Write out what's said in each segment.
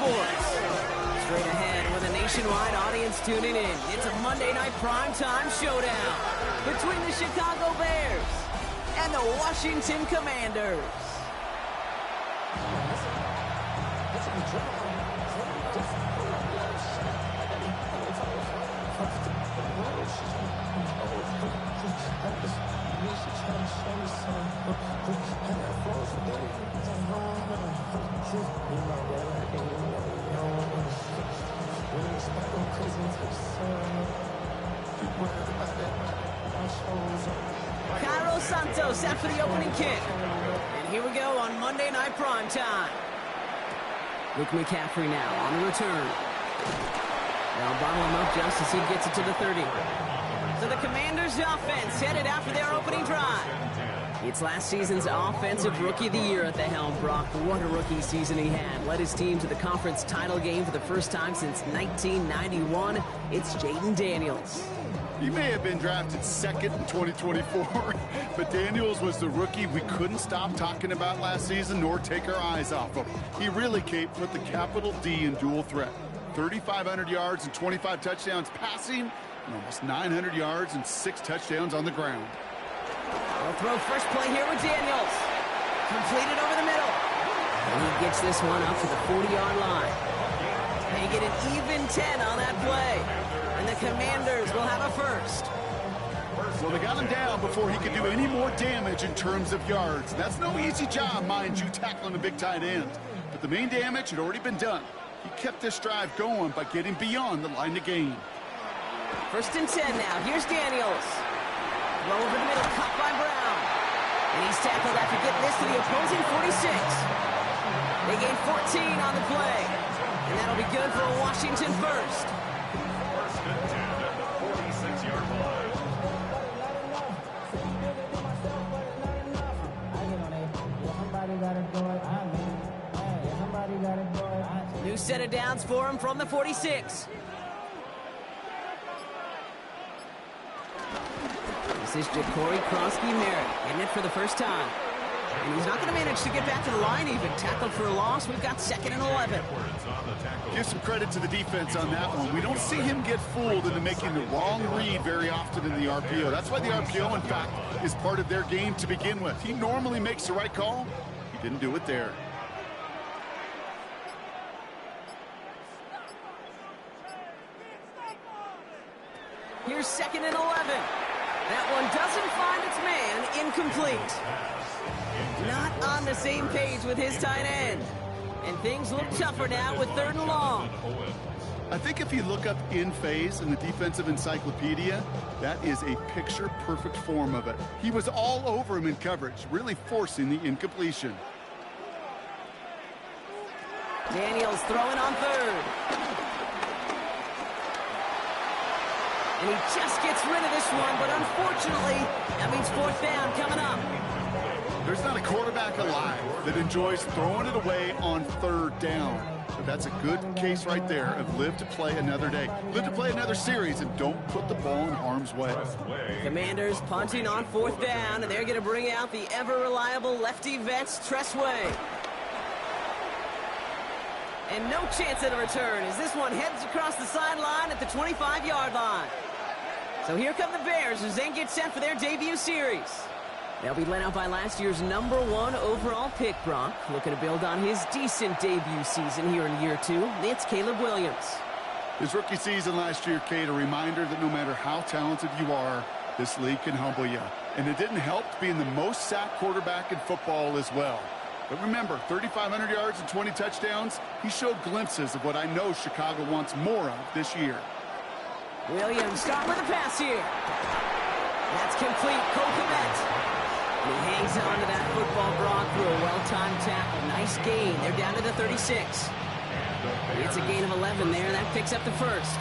sports. Straight ahead with a nationwide audience tuning in, it's a Monday night primetime showdown between the Chicago Bears and the Washington Commanders. Cairo Santos set for the opening kick. And here we go on Monday Night Primetime. Luke McCaffrey now on the return. They'll bottle him up just as he gets it to the 30. So the Commanders' offense headed out for their opening drive. It's last season's Offensive Rookie of the Year at the helm. Brock, what a rookie season he had. Led his team to the conference title game for the first time since 1991. It's Jaden Daniels. He may have been drafted second in 2024, but Daniels was the rookie we couldn't stop talking about last season nor take our eyes off him. He really put the capital D in dual threat. 3,500 yards and 25 touchdowns passing, and almost 900 yards and 6 touchdowns on the ground. They'll throw first play here with Daniels. Completed over the middle. And he gets this one up to the 40-yard line. They get an even 10 on that play. And the Commanders will have a first. Well, they got him down before he could do any more damage in terms of yards. That's no easy job, mind you, tackling a big tight end. But the main damage had already been done. He kept this drive going by getting beyond the line of game. First and 10 now. Here's Daniels. Throw over the middle, caught by Brown. And he's tackled after getting this to the opposing 46. They gain 14 on the play. And that'll be good for a Washington first. First and 10 at the 46-yard line. New set of downs for him from the 46. This is Ja'Cory Krosky-Merritt getting it for the first time. And he's not going to manage to get back to the line even. Tackled for a loss. We've got 2nd and 11. Give some credit to the defense on that one. We don't see him get fooled into making the wrong read very often in the RPO. That's why the RPO, in fact, is part of their game to begin with. He normally makes the right call. He didn't do it there. Here's 2nd and 11. That one doesn't find its man. Incomplete. Not on the same page with his tight end. And things look tougher now with 3rd and long. I think if you look up in phase in the defensive encyclopedia, that is a picture-perfect form of it. He was all over him in coverage, really forcing the incompletion. Daniels throwing on 3rd. And he just gets rid of this one, but unfortunately, that means 4th down coming up. There's not a quarterback alive that enjoys throwing it away on 3rd down. But that's a good case right there of live to play another day. Live to play another series and don't put the ball in harm's way. Commanders punting on 4th down, and they're going to bring out the ever-reliable lefty vets, Tressway. And no chance at a return as this one heads across the sideline at the 25-yard line. So here come the Bears as they get set for their debut series. They'll be led out by last year's #1 overall pick, Brock. Looking to build on his decent debut season here in year 2. It's Caleb Williams. His rookie season last year, Kate, a reminder that no matter how talented you are, this league can humble you. And it didn't help being the most sacked quarterback in football as well. But remember, 3,500 yards and 20 touchdowns, he showed glimpses of what I know Chicago wants more of this year. Williams starting with a pass here. That's complete. Cole Kmet. And he hangs on to that football, Brock, through a well-timed tackle. Nice gain. They're down to the 36. It's a gain of 11 there. That picks up the first.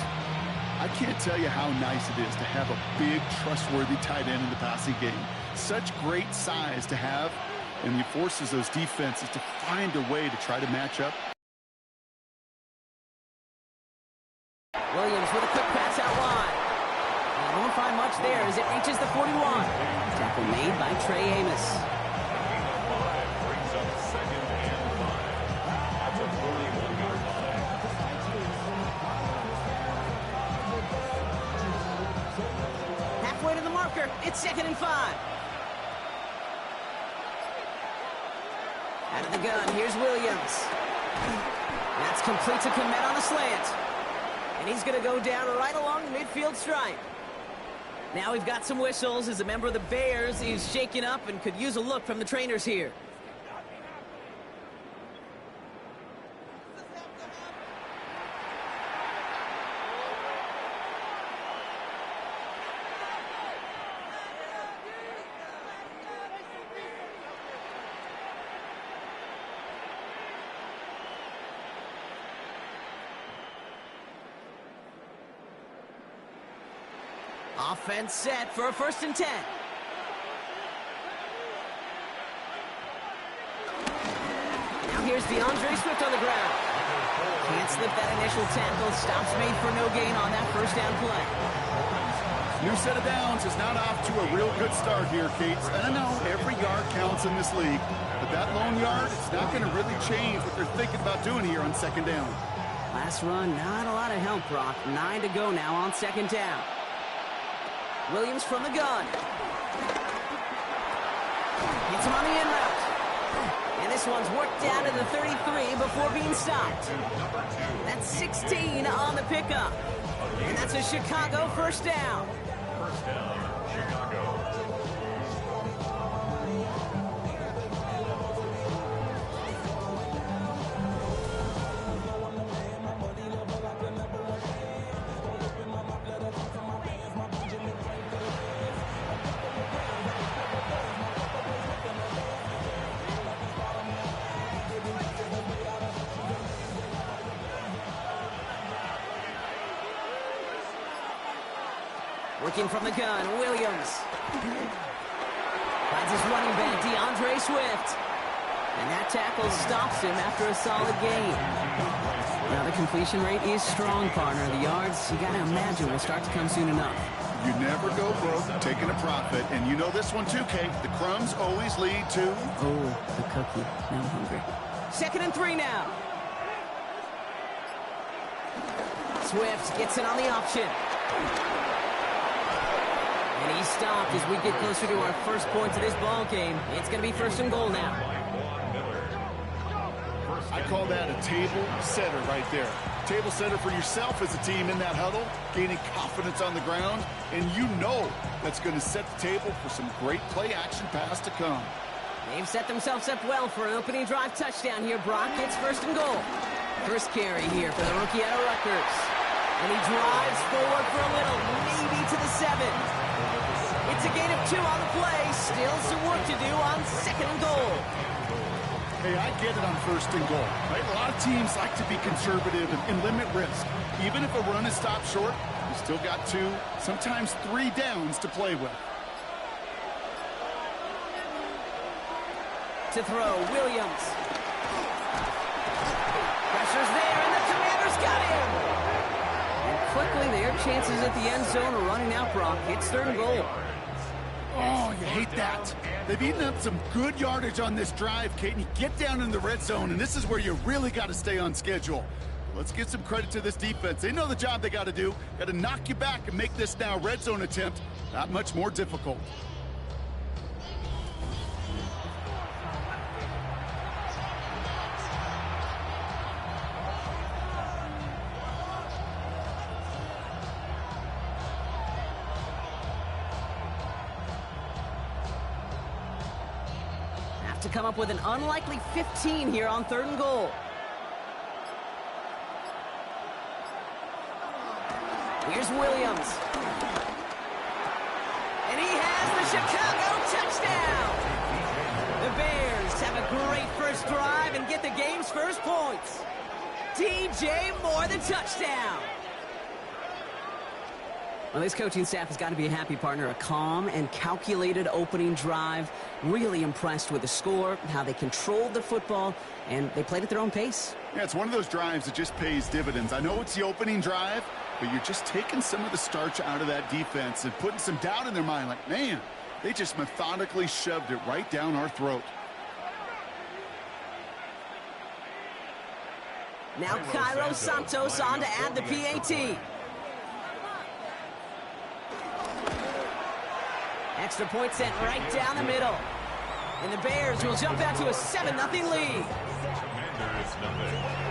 I can't tell you how nice it is to have a big, trustworthy tight end in the passing game. Such great size to have, and he forces those defenses to find a way to try to match up. Williams with a quick pass out wide. And won't find much there as it reaches the 41. Tackle made by Trey Amos. blocker. It's 2nd and 5. Out of the gun, here's Williams. That's complete to Komet on the slant. And he's going to go down right along the midfield stripe. Now we've got some whistles as a member of the Bears is shaken up and could use a look from the trainers here. Offense set for a 1st and 10. Now here's DeAndre Swift on the ground. Can't slip that initial tackle. Stops made for no gain on that 1st down play. New set of downs is not off to a real good start here, Kate. And I know every yard counts in this league, but that lone yard, it's not going to really change what they're thinking about doing here on 2nd down. Last run, not a lot of help, Brock. 9 to go now on 2nd down. Williams from the gun. Hits him on the in route. And this one's worked down to the 33 before being stopped. That's 16 on the pickup. And that's a Chicago 1st down. 1st down, Chicago. Working from the gun, Williams. Finds his running back, DeAndre Swift. And that tackle stops him after a solid gain. Now the completion rate is strong, partner. The yards, you got to imagine, will start to come soon enough. You never go broke taking a profit, and you know this one too, Kate. The crumbs always lead to... Oh, the cookie. Now I'm hungry. 2nd and 3 now. Swift gets it on the option. And he's stopped as we get closer to our 1st points of this ball game. It's going to be 1st and goal now. I call that a table setter right there. Table setter for yourself as a team in that huddle, gaining confidence on the ground, and you know that's going to set the table for some great play-action pass to come. They've set themselves up well for an opening drive touchdown here, Brock. It's 1st and goal. 1st carry here for the rookie out of Rutgers. And he drives forward for a little, maybe to the 7. It's a gain of 2 on the play. Still some work to do on 2nd and goal. Hey, I get it on 1st and goal. Right? A lot of teams like to be conservative and limit risk. Even if a run is stopped short, you still got 2, sometimes 3 downs to play with. To throw, Williams. Pressure's there, and the Commanders got him. And quickly, their chances at the end zone are running out, Brock. It's 3rd and goal. Oh, you hate that. They've eaten up some good yardage on this drive, Kate, and you get down in the red zone, and this is where you really got to stay on schedule. Let's give some credit to this defense. They know the job they got to do. Got to knock you back and make this now red zone attempt that much more difficult. To come up with an unlikely 15 here on 3rd and goal. Here's Williams. And he has the Chicago touchdown. The Bears have a great 1st drive and get the game's 1st points. DJ Moore, the touchdown. Well, this coaching staff has got to be a happy partner. A calm and calculated opening drive. Really impressed with the score, how they controlled the football, and they played at their own pace. Yeah, it's one of those drives that just pays dividends. I know it's the opening drive, but you're just taking some of the starch out of that defense and putting some doubt in their mind. Like, man, they just methodically shoved it right down our throat. Now Cairo Santos on to add the PAT. Extra point sent right down the middle. And the Bears will jump out to a 7-0 lead. Commanders nothing.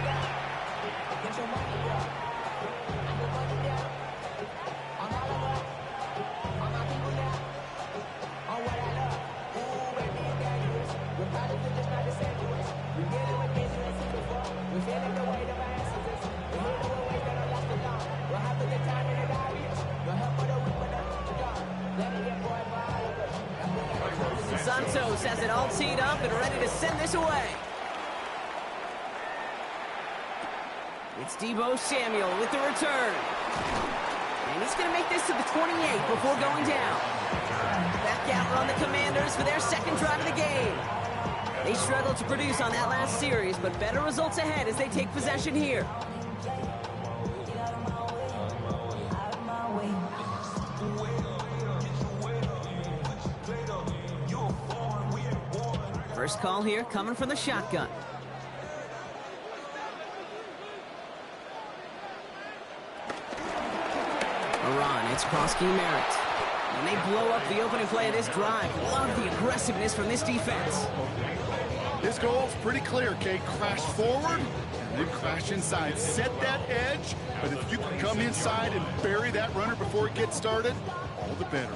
Santos has it all teed up and ready to send this away. It's Deebo Samuel with the return. And he's going to make this to the 28 before going down. Back out run the Commanders for their second drive of the game. They struggled to produce on that last series, but better results ahead as they take possession here. First call here coming from the shotgun. A run, it's Krosky Merritt. And they blow up the opening play of this drive. Love the aggressiveness from this defense. This goal's pretty clear, Kate. Crash forward and then crash inside. Set that edge, but if you can come inside and bury that runner before it gets started, all the better.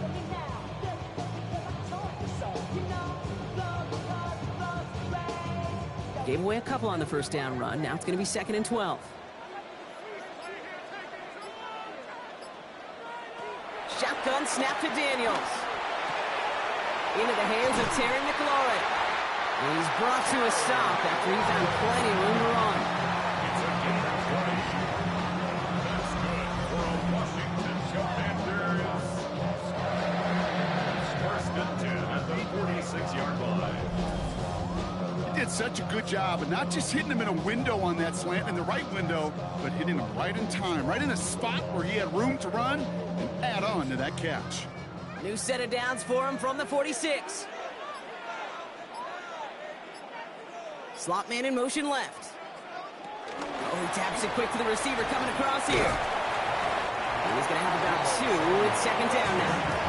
Gave away a couple on the first down run. Now it's going to be 2nd and 12. Shotgun snap to Daniels. Into the hands of Terry McLaurin. And he's brought to a stop after he found plenty of room to run. It's a gain of 20. That's good for a Washington Commanders. First and 10 at the 46-yard line. Did such a good job, and not just hitting him in a window on that slant, in the right window, but hitting him right in time, right in a spot where he had room to run and add on to that catch. New set of downs for him from the 46. Slot man in motion left. Oh, he taps it quick to the receiver coming across here. And he's going to have about 2. It's second down now.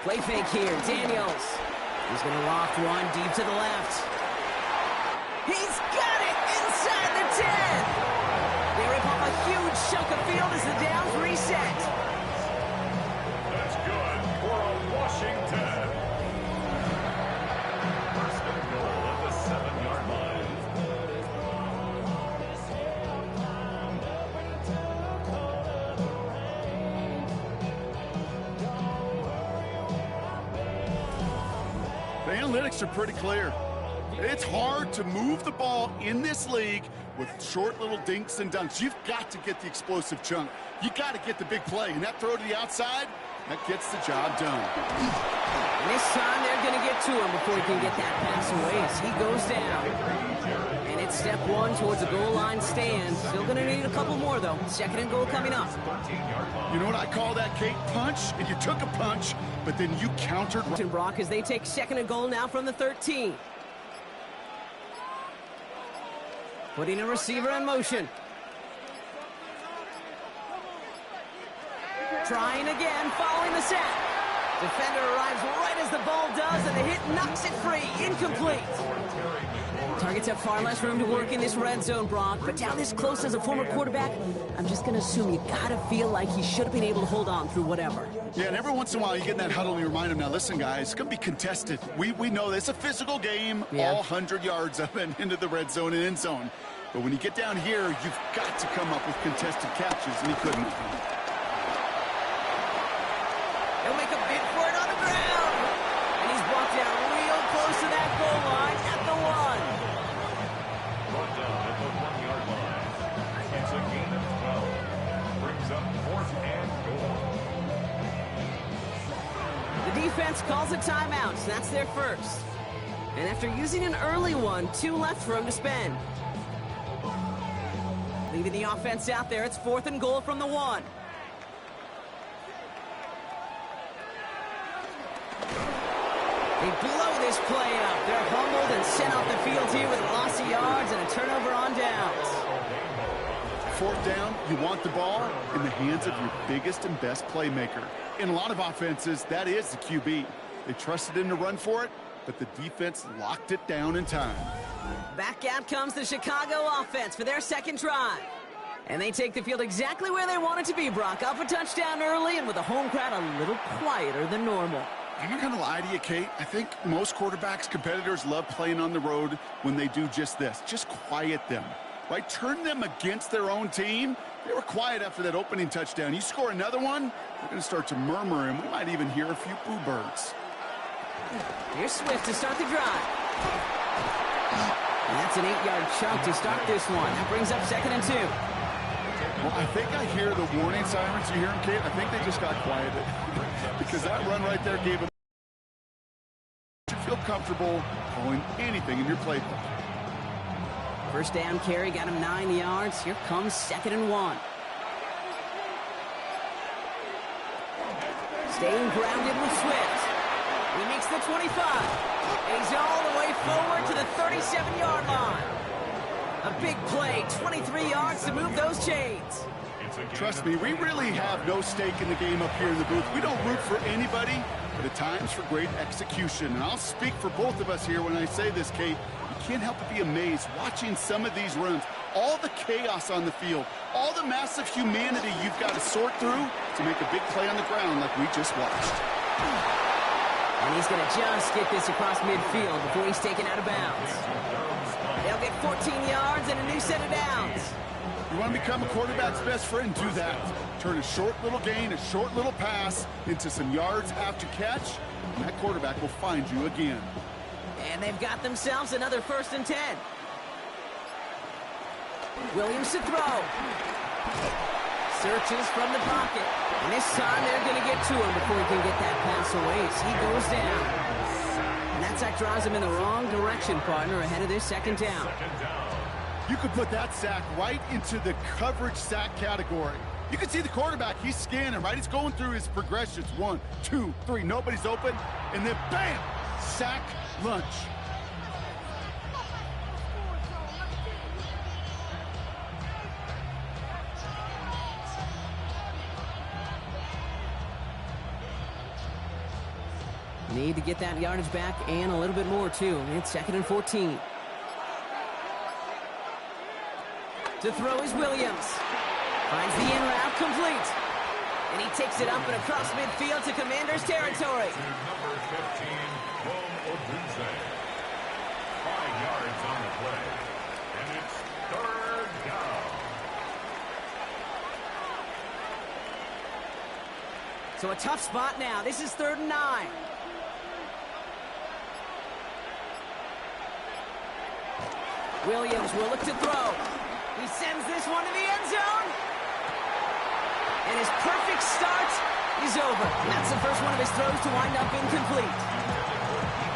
Play fake here, Daniels. He's going to loft one deep to the left. He's got it inside the 10. They rip off a huge chunk of field as the downs reset. That's good for a Washington. First and goal at the 7-yard line. The analytics are pretty clear. It's hard to move the ball in this league with short little dinks and dunks. You've got to get the explosive chunk. You got to get the big play. And that throw to the outside, that gets the job done. And this time they're going to get to him before he can get that pass away as he goes down. And it's step 1 towards a goal line stand. Still going to need a couple more, though. 2nd and goal coming up. You know what I call that, Kate? Punch, and you took a punch, but then you countered. Brock as they take 2nd and goal now from the 13. Putting a receiver in motion. Trying again, following the sack. Defender arrives right as the ball does, and the hit knocks it free. Incomplete. Targets have far less room to work in this red zone, Brock, but down this close as a former quarterback, I'm just going to assume you got to feel like he should have been able to hold on through whatever. Yeah, and every once in a while you get in that huddle and you remind him, now listen, guys, it's going to be contested. We know this. It's a physical game, all 100 yards up and into the red zone and end zone. But when you get down here, you've got to come up with contested catches, and he couldn't. He'll make a bid for it on the ground. And he's brought down real close to that goal line at the 1. Brought down at the 1-yard line. It's a gain of 12. Brings up 4th and goal. The defense calls a timeout, so that's their first. And after using an early one, 2 left for him to spend. Leading the offense out there, it's 4th and goal from the 1. They blow this play up. They're humbled and sent off the field here with a loss of yards and a turnover on downs. 4th down, you want the ball in the hands of your biggest and best playmaker. In a lot of offenses, that is the QB. They trusted him to run for it, but the defense locked it down in time. Back out comes the Chicago offense for their second drive. And they take the field exactly where they want it to be, Brock. Up a touchdown early and with a home crowd a little quieter than normal. I'm not going to lie to you, Kate. I think most quarterbacks, competitors love playing on the road when they do just this. Just quiet them, right? Turn them against their own team. They were quiet after that opening touchdown. You score another one, they're going to start to murmur, and we might even hear a few boo birds. Here's Swift to start the drive. And that's an 8-yard chunk to start this one. That brings up 2nd and 2. Well, I think I hear the warning sirens. You hear them, Kate? I think they just got quieted. Because that run right there gave them... You feel comfortable calling anything in your playbook. First down carry got him 9 yards. Here comes 2nd and 1. Staying grounded with Swift. He makes the 25. And he's all the way forward to the 37-yard line. A big play, 23 yards to move those chains. Trust me, we really have no stake in the game up here in the booth. We don't root for anybody, but at times for great execution. And I'll speak for both of us here when I say this, Kate. You can't help but be amazed watching some of these runs. All the chaos on the field, all the massive humanity you've got to sort through to make a big play on the ground like we just watched. And he's going to just get this across midfield before he's taken out of bounds. They'll get 14 yards and a new set of downs. You want to become a quarterback's best friend? Do that. Turn a short little gain, a short little pass into some yards after catch, and that quarterback will find you again. And they've got themselves another 1st and 10. Williams to throw. Searches from the pocket. And this time they're going to get to him before he can get that pass away as he goes down. And that sack drives him in the wrong direction, partner, ahead of this 2nd down. You could put that sack right into the coverage sack category. You can see the quarterback, he's scanning, right? He's going through his progressions. 1, 2, 3, nobody's open. And then bam, sack lunch. Need to get that yardage back and a little bit more, too. It's 2nd and 14. To throw is Williams. Finds the in route complete. And he takes it up and across midfield to Commander's territory. Number 15, Oduze. 5 yards on the play. And it's 3rd down. So a tough spot now. This is 3rd and 9. Williams will look to throw. He sends this one to the end zone. And his perfect start is over. And that's the first one of his throws to wind up incomplete.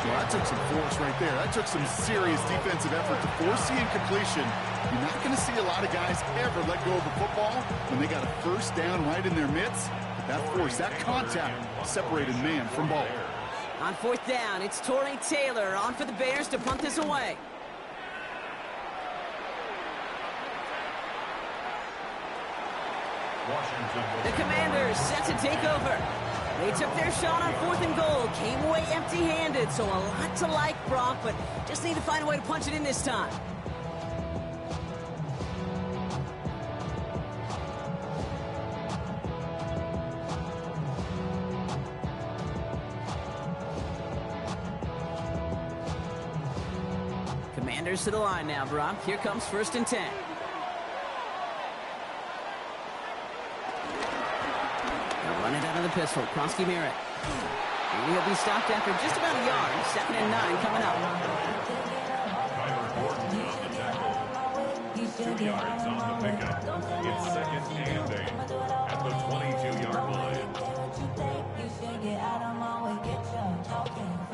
Well, that took some force right there. That took some serious defensive effort to force the incompletion. You're not going to see a lot of guys ever let go of a football when they got a 1st down right in their midst. But that force, that contact, separated man from ball. On 4th down, it's Torrey Taylor on for the Bears to punt this away. The Commanders set to take over. They took their shot on 4th and goal, came away empty-handed, so a lot to like, Brock, but just need to find a way to punch it in this time. Commanders to the line now, Brock. Here comes 1st and 10. Run it out of the pistol. Kronsky Merritt. And he'll be stopped after just about a yard. 2nd and 9 coming up. Kyler Gordon on the tackle. 2 yards on the pickup. It's 2nd and 8 at the 22-yard line.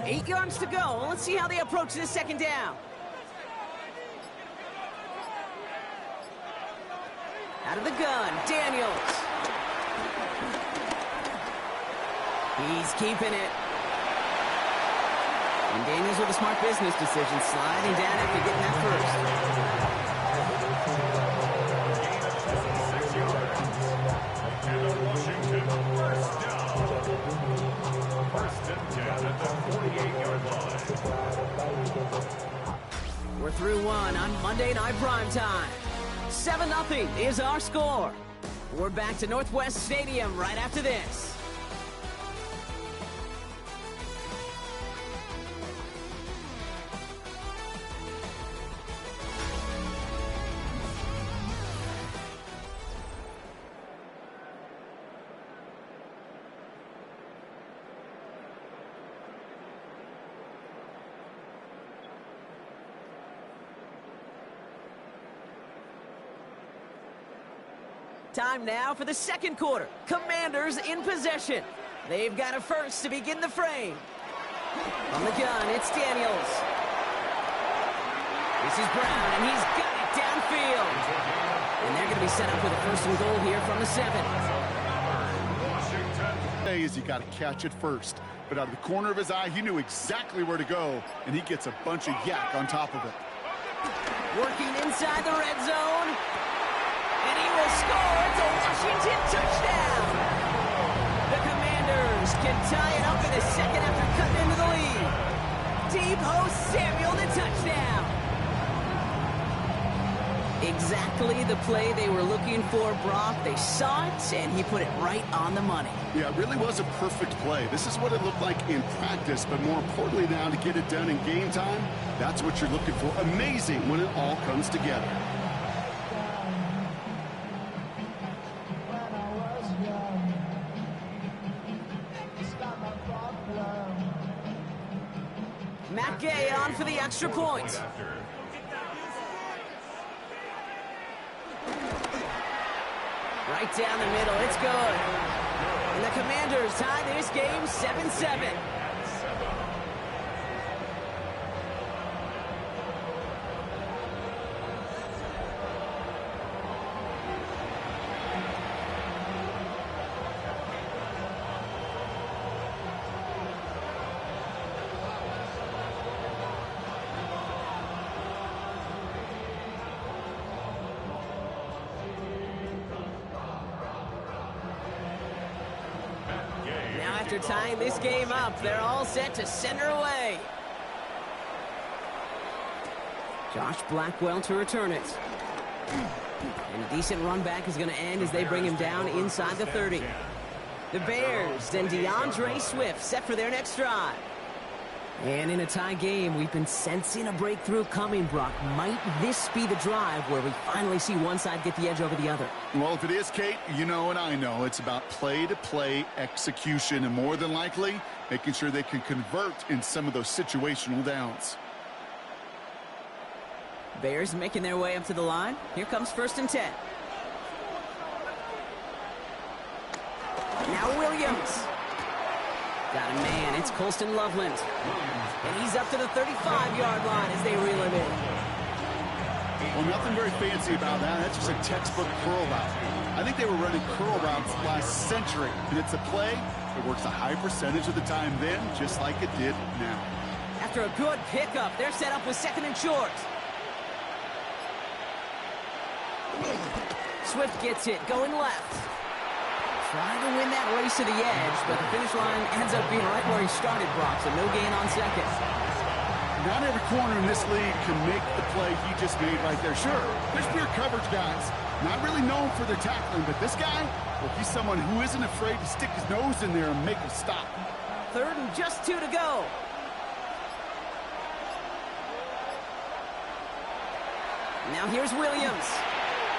8 yards to go. Let's see how they approach this 2nd down. Out of the gun, Daniels. He's keeping it. And Daniels with a smart business decision, sliding down after getting that first. And Washington, first down. First and 10 at the 48-yard line. We're through one on Monday Night Primetime. 7-0 is our score. We're back to Northwest Stadium right after this. Time now for the second quarter. Commanders in possession. They've got a first to begin the frame. On the gun, it's Daniels. This is Brown, and he's got it downfield. And they're going to be set up with a first and goal here from the 7. Is you got to catch it first. But out of the corner of his eye, he knew exactly where to go, and he gets a bunch of yak on top of it. Working inside the red zone. And he will score. It's a Washington touchdown. The Commanders can tie it up in the second after cutting into the lead. Deebo Samuel, the touchdown. Exactly the play they were looking for, Brock. They saw it, and he put it right on the money. Yeah, it really was a perfect play. This is what it looked like in practice, but more importantly now, to get it done in game time, that's what you're looking for. Amazing when it all comes together. Matt Gay on for the extra point. Right down the middle, it's good. And the Commanders tie this game 7-7. After tying this game up, they're all set to center away. Josh Blackwell to return it. And a decent run back is going to end as they bring him down inside the 30. The Bears and DeAndre Swift set for their next drive. And in a tie game, we've been sensing a breakthrough coming, Brock. Might this be the drive where we finally see one side get the edge over the other? Well, if it is, Kate, you know and I know it's about play-to-play execution, and more than likely, making sure they can convert in some of those situational downs. Bears making their way up to the line. Here comes 1st and 10. Now Williams. Got a man, it's Colston Loveland. And he's up to the 35-yard line as they reel him in. Well, nothing very fancy about that. That's just a textbook curl route. I think they were running curl routes last century, and it's a play that works a high percentage of the time then, just like it did now. After a good pickup, they're set up with 2nd and short. Swift gets it, going left. Trying to win that race to the edge, but the finish line ends up being right where he started, Brock, so no gain on 2nd. Not every corner in this league can make the play he just made right there. Sure, there's pure coverage guys, not really known for their tackling, but this guy, well, he's someone who isn't afraid to stick his nose in there and make a stop. 3rd and just 2 to go. Now here's Williams.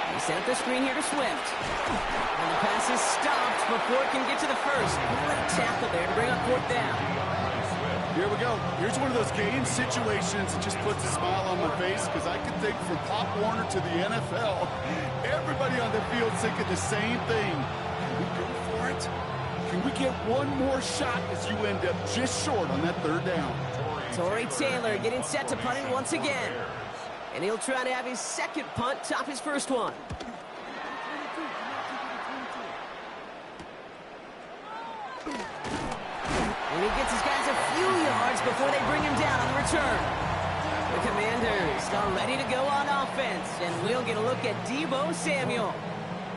He set up the screen here to Swift. And the pass is stopped before it can get to the first. Great tackle there to bring up 4th down. Here we go. Here's one of those game situations that just puts a smile on my face, because I can think from Pop Warner to the NFL, everybody on the field thinking the same thing. Can we go for it? Can we get one more shot as you end up just short on that 3rd down? Torrey Taylor getting set to punt it once again. And he'll try to have his 2nd punt top his 1st one. And he gets his guys a few yards before they bring him down on the return. The Commanders are ready to go on offense, and we'll get a look at Deebo Samuel.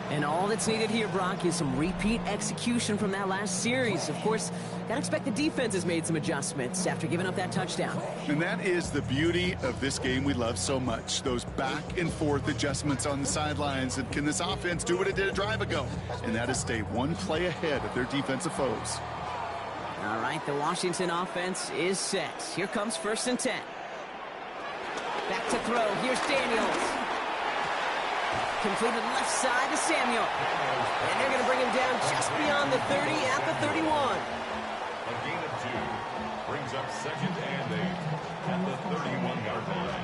And all that's needed here, Brock, is some repeat execution from that last series. Of course, gotta expect the defense has made some adjustments after giving up that touchdown. And that is the beauty of this game we love so much, those back and forth adjustments on the sidelines. And can this offense do what it did a drive ago? And that is stay one play ahead of their defensive foes. All right, the Washington offense is set. Here comes 1st and 10. Back to throw. Here's Daniels. Completed left side to Samuel. And they're going to bring him down just beyond the 30 at the 31. A gain of 2 brings up 2nd and 8 at the 31-yard line.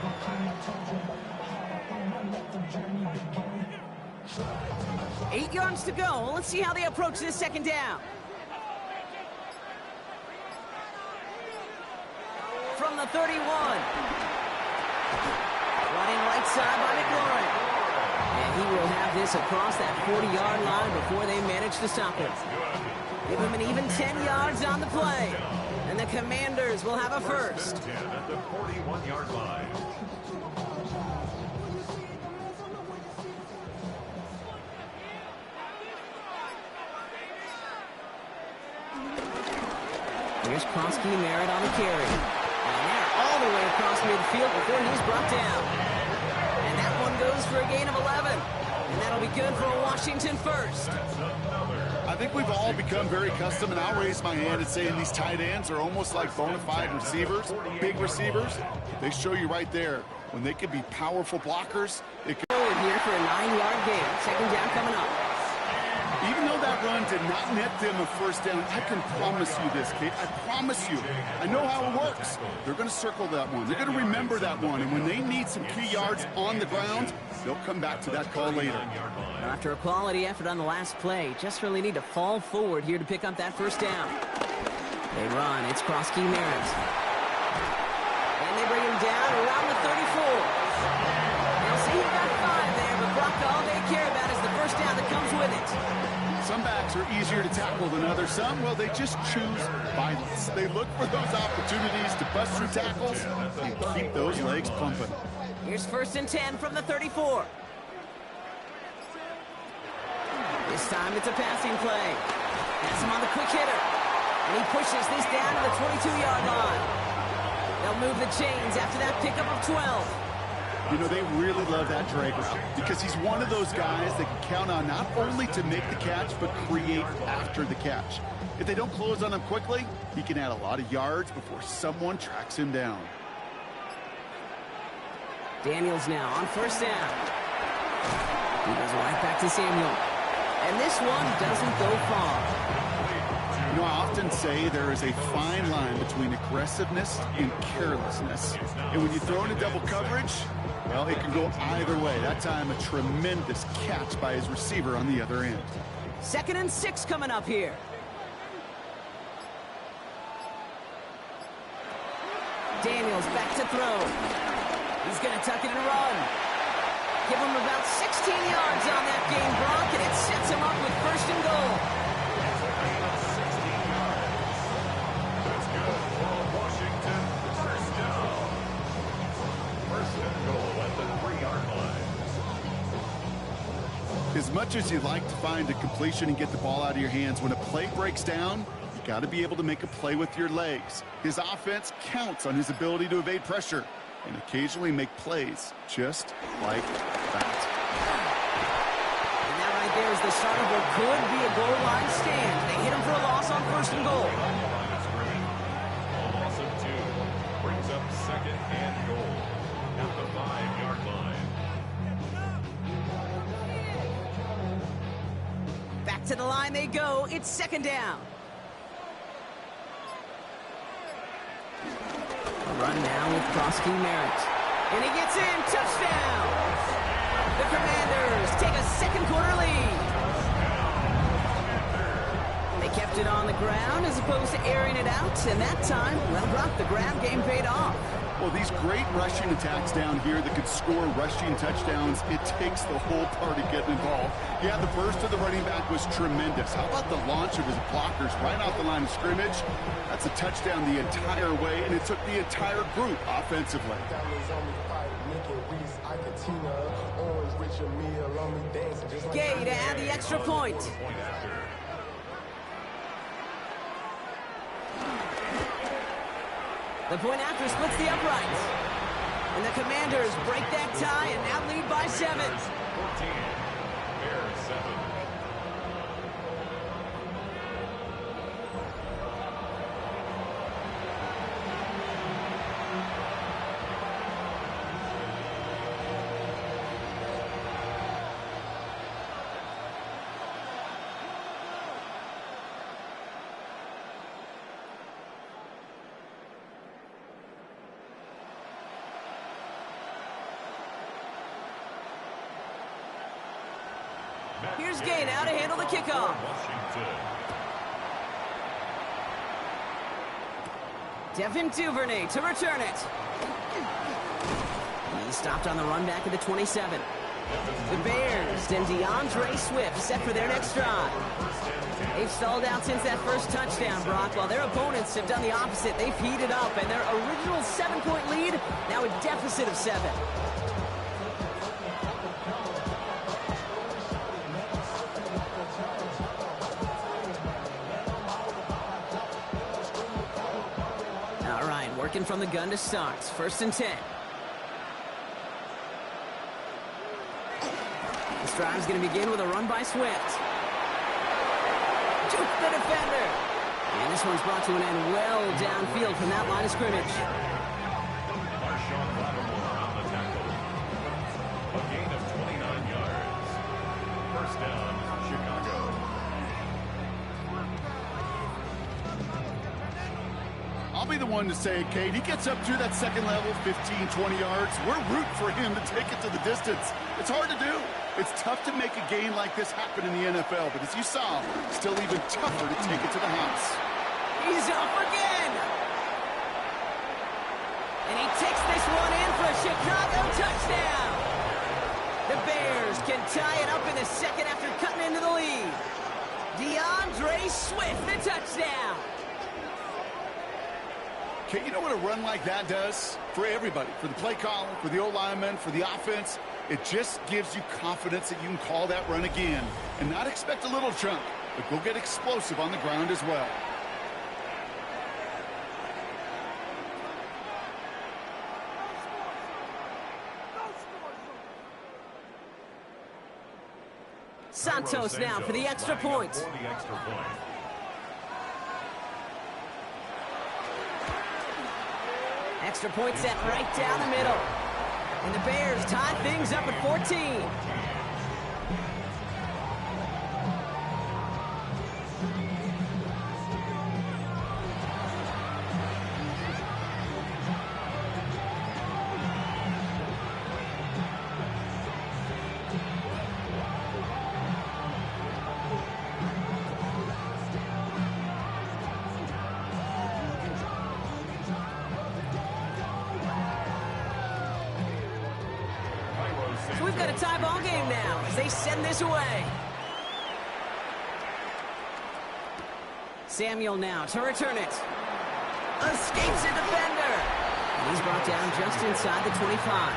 8 yards to go. Let's see how they approach this 2nd down. From the 31. Running right side by McLaurin. And he will have this across that 40-yard line before they manage to stop him. Give him an even 10 yards on the play. And the Commanders will have a first. 10 at the 41-yard line. Here's Kronsky Merritt on the carry. And they're all the way across midfield before he's brought down. And that one goes for a gain of 11. And that'll be good for a Washington first. I think we've all become very accustomed, and I'll raise my hand and say these tight ends are almost like bona fide receivers, big receivers. They show you right there when they can be powerful blockers. It can Forward here for a 9-yard gain. 2nd down coming up. Even though that run did not net them a 1st down, I can promise you this, Kate. I promise you. I know how it works. They're going to circle that one. They're going to remember that one. And when they need some key yards on the ground, they'll come back to that call later. After a quality effort on the last play, just really need to fall forward here to pick up that 1st down. They run. It's Kronsky Merritt. And they bring him down around the 34. You'll see he got 5 there, but Brock, all they care about is the 1st down that comes with it. Some backs are easier to tackle than others. Some, well, they just choose violence. They look for those opportunities to bust through tackles and keep those legs pumping. Here's 1st and 10 from the 34. This time it's a passing play. Pass him on the quick hitter. And he pushes this down to the 22-yard line. They'll move the chains after that pickup of 12. You know, they really love that drag route because he's one of those guys that can count on not only to make the catch, but create after the catch. If they don't close on him quickly, he can add a lot of yards before someone tracks him down. Daniels now on 1st down. He goes right back to Samuel. And this one doesn't go far. You know, I often say there is a fine line between aggressiveness and carelessness. And when you throw into double coverage, well, it can go either way. That time, a tremendous catch by his receiver on the other end. 2nd and 6 coming up here. Daniels back to throw. He's going to tuck it and run. Give him about 16 yards on that game, Brock, and it sets him up with 1st and goal. That's good for Washington. 1st down. 1st and goal at the 3-yard line. As much as you'd like to find a completion and get the ball out of your hands, when a play breaks down, you got to be able to make a play with your legs. His offense counts on his ability to evade pressure and occasionally make plays just like that. And that right there is the start of what could be a goal line stand. They hit him for a loss on 1st and goal. A loss of 2 brings up 2nd and goal at the 5-yard line. Back to the line they go. It's 2nd down. Run now with Kronsky Merritt. And he gets in. Touchdown! The Commanders take a 2nd quarter lead. They kept it on the ground as opposed to airing it out. And that time, well, Brock, the grab game paid off. Well, these great rushing attacks down here that could score rushing touchdowns, it takes the whole party getting involved. Yeah, the burst of the running back was tremendous. How about the launch of his blockers right off the line of scrimmage? That's a touchdown the entire way, and it took the entire group offensively. Gay to add the extra point. The point after splits the uprights. And the Commanders break that tie and now lead by 7. 14, Bears 7. Here's Gay now to handle the kickoff. Devin Duvernay to return it. He stopped on the run back at the 27. The Bears and DeAndre Swift set for their next drive. They've stalled out since that first touchdown, Brock, while their opponents have done the opposite. They've heated up, and their original 7-point lead, now a deficit of 7. Working from the gun to start. 1st and 10. This drive's going to begin with a run by Swift. Juke the defender. And this one's brought to an end well downfield from that line of scrimmage. On the tackle. A gain of 29 yards. 1st down, Chicago. I'll be the one to say it, Kate. He gets up through that second level, 15, 20 yards. We're rooting for him to take it to the distance. It's hard to do. It's tough to make a game like this happen in the NFL, but as you saw, still even tougher to take it to the house. He's up again. And he takes this one in for a Chicago touchdown. The Bears can tie it up in the second after cutting into the lead. DeAndre Swift, the touchdown. Okay, you know what a run like that does? For everybody, for the play caller, for the O-lineman, for the offense, it just gives you confidence that you can call that run again and not expect a little chunk, but go get explosive on the ground as well. Santos now for the extra point. Extra point set right down the middle. And the Bears tie things up at 14. So we've got a tie ball game now as they send this away. Samuel now to return it. Escapes a defender. And he's brought down just inside the 25.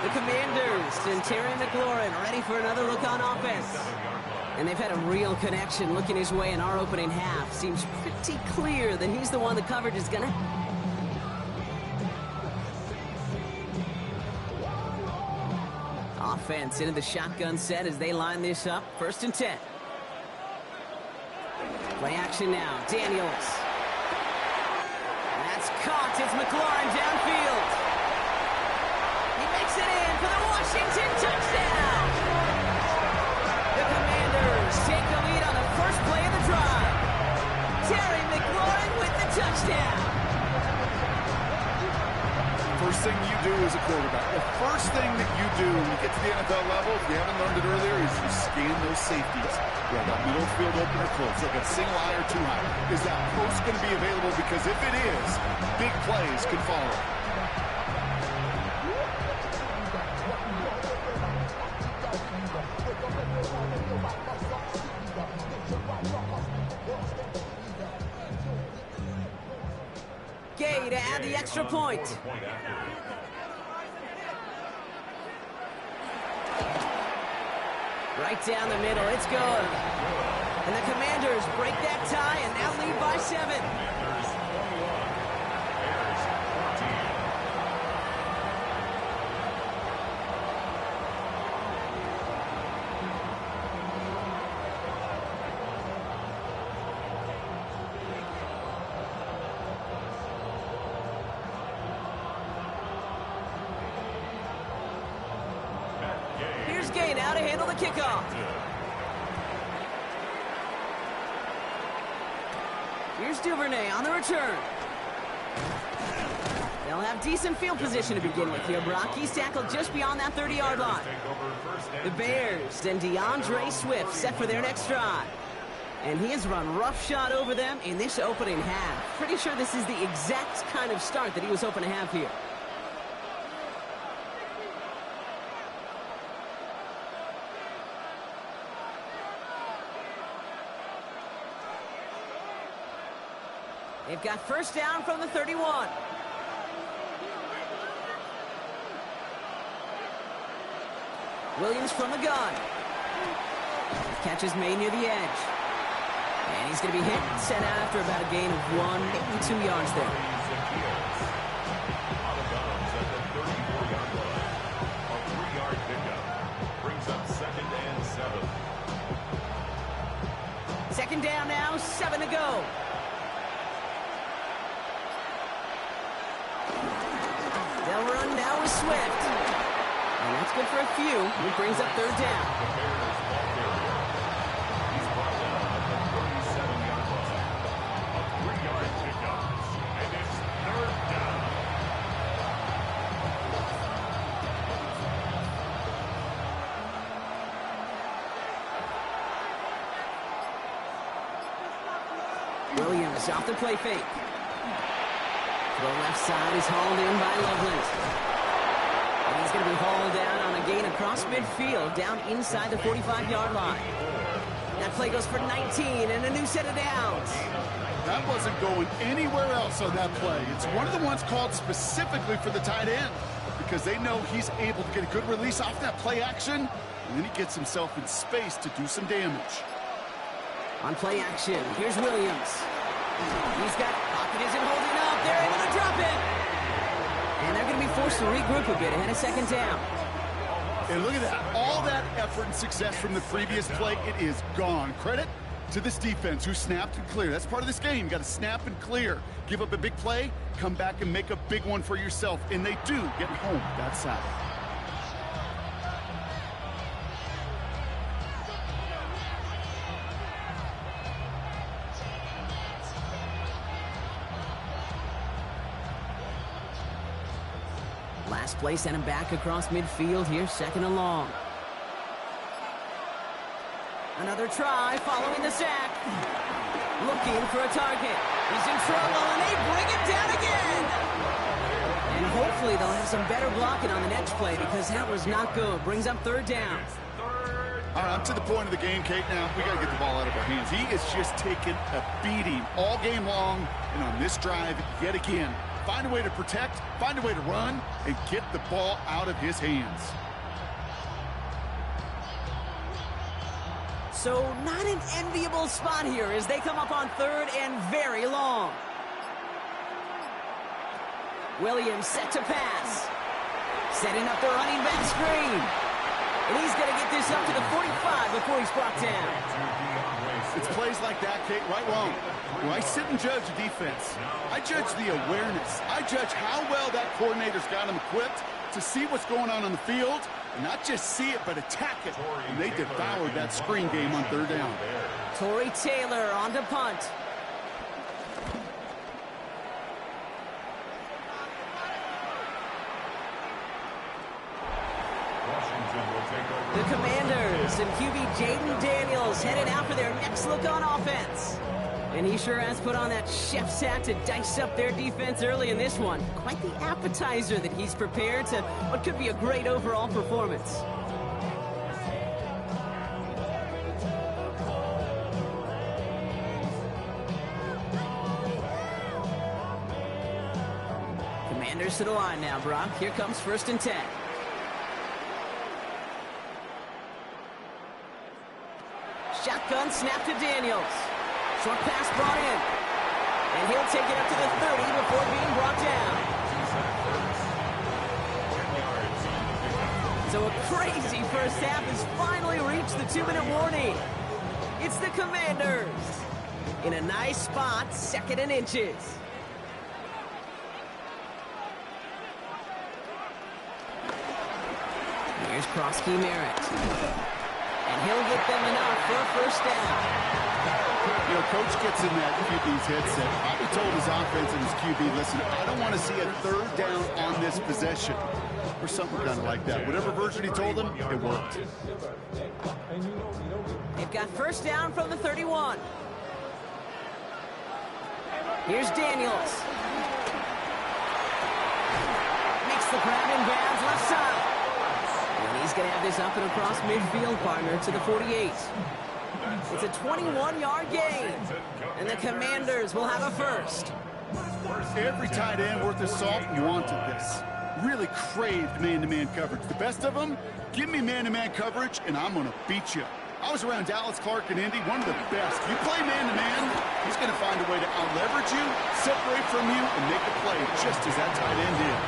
The Commanders and Terry McLaurin ready for another look on offense. And they've had a real connection looking his way in our opening half. Seems pretty clear that he's the one the coverage is going to... Offense into the shotgun set as they line this up. 1st and 10. Play action now. Daniels. That's caught. It's McLaurin downfield. He makes it in for the Washington touchdown. The Commanders take the lead on the first play of the drive. Terry McLaurin with the touchdown. For first thing you do as a quarterback, the first thing that you do when you get to the NFL level, if you haven't learned it earlier, is you scan those safeties. Yeah, that middle field open or close, like a single high or two high. Is that post going to be available? Because if it is, big plays could follow. Gay to add the extra point. Right down the middle, it's good. And the Commanders break that tie and now lead by 7. Here's Gay now to handle the kickoff. Here's Duvernay on the return. They'll have decent field position to begin with here, Brock. He's tackled just beyond that 30-yard line. The Bears and DeAndre Swift set for their next drive. And he has run roughshod over them in this opening half. Pretty sure this is the exact kind of start that he was hoping to have here. They've got first down from the 31. Williams from the gun. Catch is made near the edge. And he's going to be hit and sent out after about a gain of 1, maybe 2 yards there. Out of bounds at the 34-yard line. A 3-yard pickup brings up 2nd and 7. Second down now, 7 to go. They'll run now with Swift. And that's good for a few. It brings up third down. He's brought down at the 37-yard line. A 3-yard pickup. And it's third down. Williams off the play fake. To the left side is hauled in by Loveland. And he's going to be hauled down on a gain across midfield, down inside the 45-yard line. That play goes for 19 and a new set of downs. That wasn't going anywhere else on that play. It's one of the ones called specifically for the tight end because they know he's able to get a good release off that play action, and then he gets himself in space to do some damage. On play action, here's Williams. He's got pocket isn't holding up. They're able to drop it. And they're going to be forced to regroup a bit ahead of second down. And look at that. All that effort and success from the previous play, it is gone. Credit to this defense who snapped and cleared. That's part of this game. You got to snap and clear. Give up a big play, come back and make a big one for yourself. And they do get home that side. Last play sent him back across midfield here, second and long. Another try following the sack. Looking for a target. He's in trouble, and they bring him down again. And hopefully they'll have some better blocking on the next play because that was not good. Brings up third down. All right, I'm to the point of the game, Kate, now. We got to get the ball out of our hands. He is just taking a beating all game long, and on this drive, yet again. Find a way to protect, find a way to run, and get the ball out of his hands. So not an enviable spot here as they come up on third and very long. Williams set to pass. Setting up the running back screen. And he's going to get this up to the 45 before he's brought down. It's plays like that, Kate, right wrong. When I sit and judge a defense, I judge the awareness. I judge how well that coordinator's got him equipped to see what's going on the field, and not just see it, but attack it. And they devoured that screen game on third down. Torrey Taylor on to punt. The Commanders and QB Jaden Daniels headed out for their next look on offense. And he sure has put on that chef's hat to dice up their defense early in this one. Quite the appetizer that he's prepared to what could be a great overall performance. Commanders to the line now, Brock. Here comes 1st and 10. Shotgun snap to Daniels. Short pass brought in. And he'll take it up to the 30 before being brought down. So a crazy first half has finally reached the 2-minute warning. It's the Commanders. In a nice spot, 2nd and inches. Here's Krosky Merritt. And he'll get them enough for a 1st down. You know, Coach gets in that QB's headset. He told his offense and his QB, listen, I don't want to see a 3rd down on this possession. Or something kind of like that. Whatever version he told him, it worked. They've got 1st down from the 31. Here's Daniels. Makes the grab in bounds left side. And he's going to have this up and across midfield, partner, to the 48. It's a 21-yard gain. And the Commanders will have a 1st. Every tight end worth his salt wanted this. Really craved man-to-man coverage. The best of them, give me man-to-man coverage, and I'm going to beat you. I was around Dallas Clark and Indy, one of the best. You play man-to-man, he's going to find a way to out-leverage you, separate from you, and make a play just as that tight end did.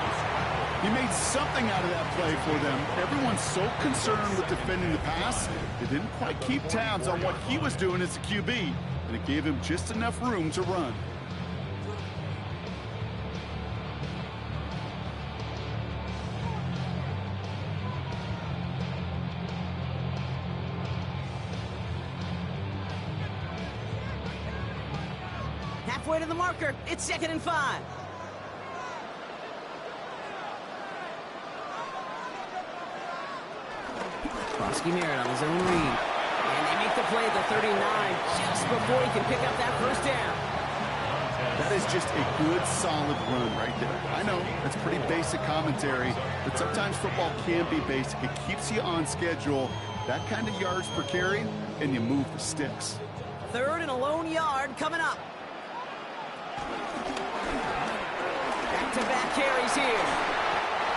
He made something out of that play for them. Everyone's so concerned with defending the pass, they didn't quite keep tabs on what he was doing as a QB, and it gave him just enough room to run. Halfway to the marker, it's 2nd and 5. Krosky Merritt on his own read. And they make the play at the 39 just before he can pick up that 1st down. That is just a good, solid run right there. I know, that's pretty basic commentary, but sometimes football can be basic. It keeps you on schedule. That kind of yards per carry, and you move the sticks. 3rd and a lone yard coming up. Back-to-back carries here.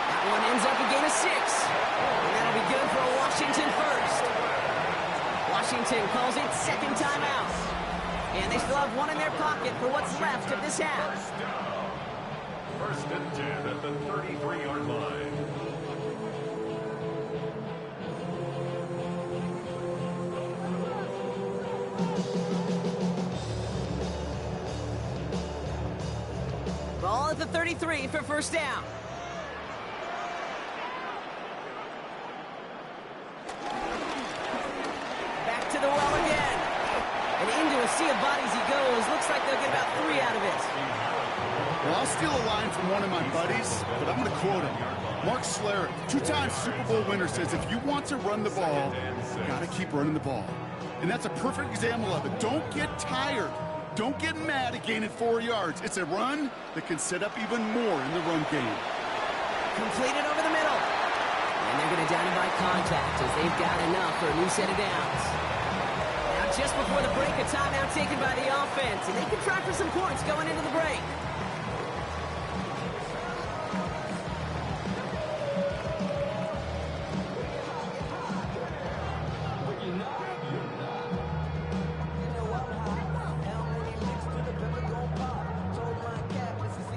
That one ends up a gain of 6. And that'll be good for a Washington 1st. Washington calls it 2nd timeout. And they still have one in their pocket for what's left of this half. 1st and 10 at the 33-yard line. Ball at the 33 for 1st down. Back to the well again. And into a sea of bodies he goes. Looks like they'll get about 3 out of it. Well, I'll steal a line from one of my buddies, but I'm going to quote him. Mark Schlereth, 2-time Super Bowl winner, says if you want to run the ball, you got to keep running the ball. And that's a perfect example of it. Don't get tired. Don't get mad at gaining 4 yards. It's a run that can set up even more in the run game. Completed over the middle. And they're going to down him by contact as they've got enough for a new set of downs. Now just before the break, a timeout taken by the offense. And they can try for some points going into the break.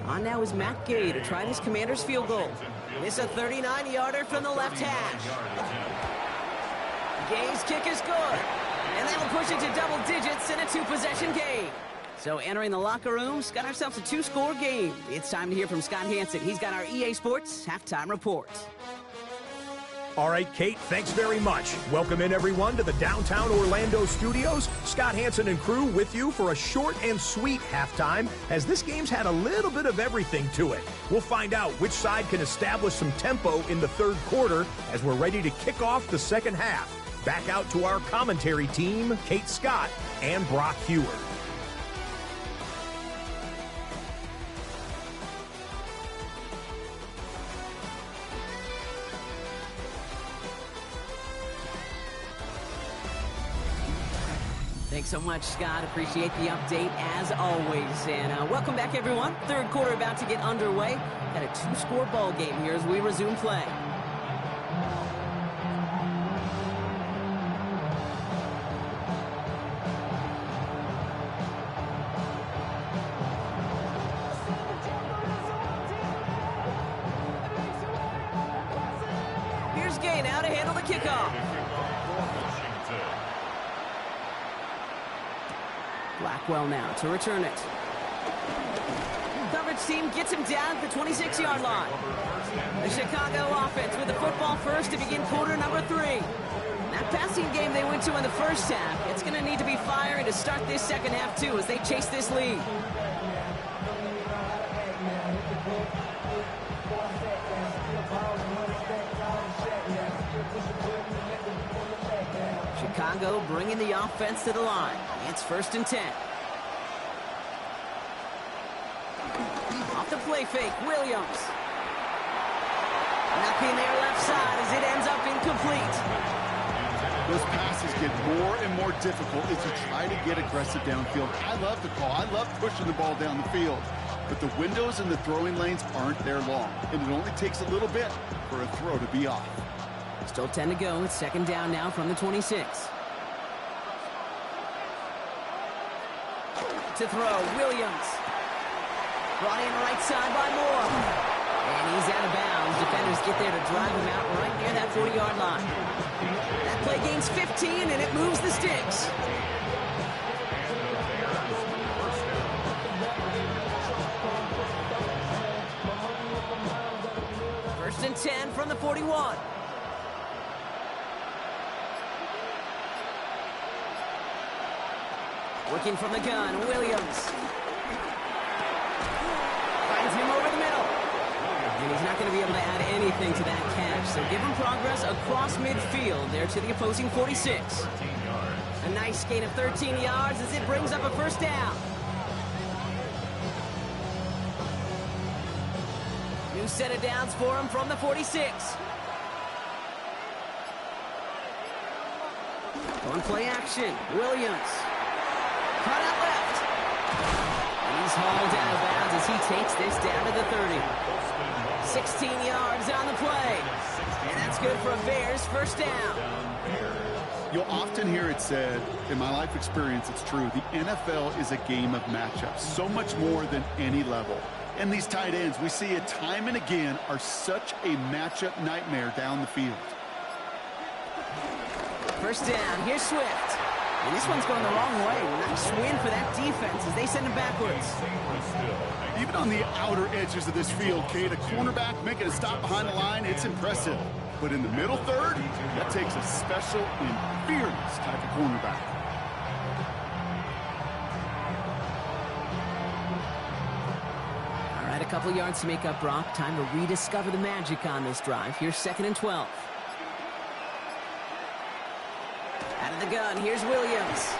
On now is Matt Gay to try this Commanders field goal. It's a 39-yarder from the left hash. Gay's kick is good. And that'll push it to double digits in a 2-possession game. So entering the locker rooms, got ourselves a 2-score game. It's time to hear from Scott Hansen. He's got our EA Sports halftime report. All right, Kate, thanks very much. Welcome in, everyone, to the downtown Orlando studios. Scott Hansen and crew with you for a short and sweet halftime, as this game's had a little bit of everything to it. We'll find out which side can establish some tempo in the third quarter as we're ready to kick off the second half. Back out to our commentary team, Kate Scott and Brock Hewer. Thanks so much, Scott. Appreciate the update as always. And welcome back, everyone. Third quarter about to get underway. Got a 2-score ball game here as we resume play. Here's Gay now to handle the kickoff. Blackwell now to return it. Coverage team gets him down at the 26-yard line. The Chicago offense with the football first to begin quarter number 3. That passing game they went to in the first half, it's going to need to be firing to start this second half too as they chase this lead. Chicago bringing the offense to the line. It's 1st and 10. Off the play fake, Williams. Nothing there left side as it ends up incomplete. Those passes get more and more difficult as you try to get aggressive downfield. I love the call. I love pushing the ball down the field. But the windows in the throwing lanes aren't there long, and it only takes a little bit for a throw to be off. Still 10 to go. It's 2nd down now from the 26. To throw, Williams. Brought in right side by Moore. And he's out of bounds. Defenders get there to drive him out right near that 40-yard line. That play gains 15, and it moves the sticks. First and 10 from the 41. Working from the gun, Williams. Finds him over the middle. And he's not going to be able to add anything to that catch. So give him progress across midfield there to the opposing 46. A nice gain of 13 yards as it brings up a 1st down. New set of downs for him from the 46. On play action, Williams. Cut out left. And he's hauled out of bounds as he takes this down to the 30. 16 yards on the play. And that's good for a Bears 1st down. You'll often hear it said, in my life experience, it's true, the NFL is a game of matchups, so much more than any level. And these tight ends, we see it time and again, are such a matchup nightmare down the field. 1st down, here's Swift. And this one's going the wrong way. Nice win for that defense as they send him backwards. Even on the outer edges of this field, Kate, a cornerback making a stop behind the line, it's impressive. But in the middle third, that takes a special and fearless type of cornerback. All right, a couple yards to make up, Brock. Time to rediscover the magic on this drive. Here's 2nd and 12. Out of the gun, here's Williams.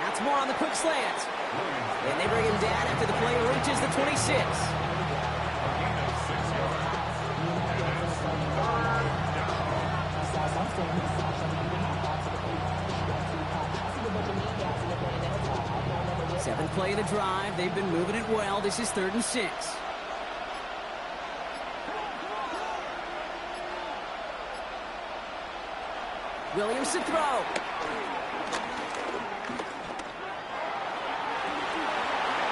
That's more on the quick slant. And they bring him down after the play reaches the 26. Seventh play of the drive. They've been moving it well. This is 3rd and 6. Williams to throw.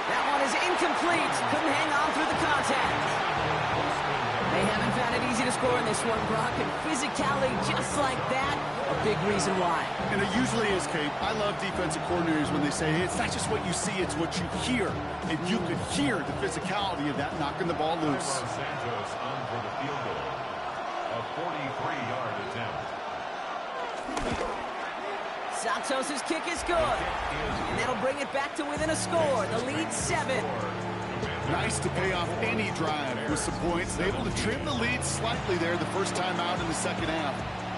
That one is incomplete. Couldn't hang on through the contact. They haven't found it easy to score in this one, Brock. And physicality just like that, a big reason why. And it usually is, Kate. I love defensive coordinators when they say, hey, it's not just what you see, it's what you hear. And you could hear the physicality of that knocking the ball loose. Santos on for the field goal. A 43-yard attempt. Santos' kick is good. And that'll bring it back to within a score. The lead's 7. Nice to pay off any drive with some points. Able to trim the lead slightly there the first time out in the second half.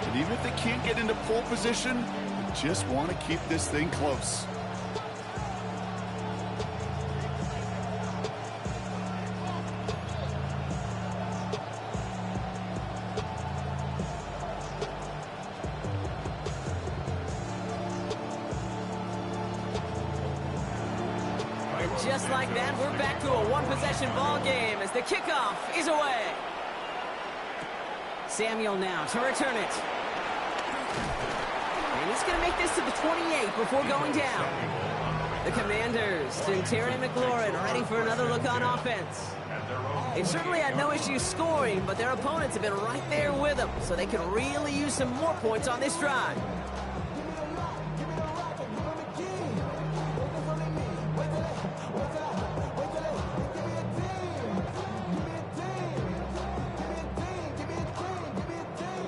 And even if they can't get into pole position, they just want to keep this thing close. Just like that, we're back to a one-possession ball game as the kickoff is away. Samuel now to return it. And he's going to make this to the 28 before going down. The Commanders and Terry McLaurin ready for another look on offense. They've certainly had no issue scoring, but their opponents have been right there with them, so they can really use some more points on this drive.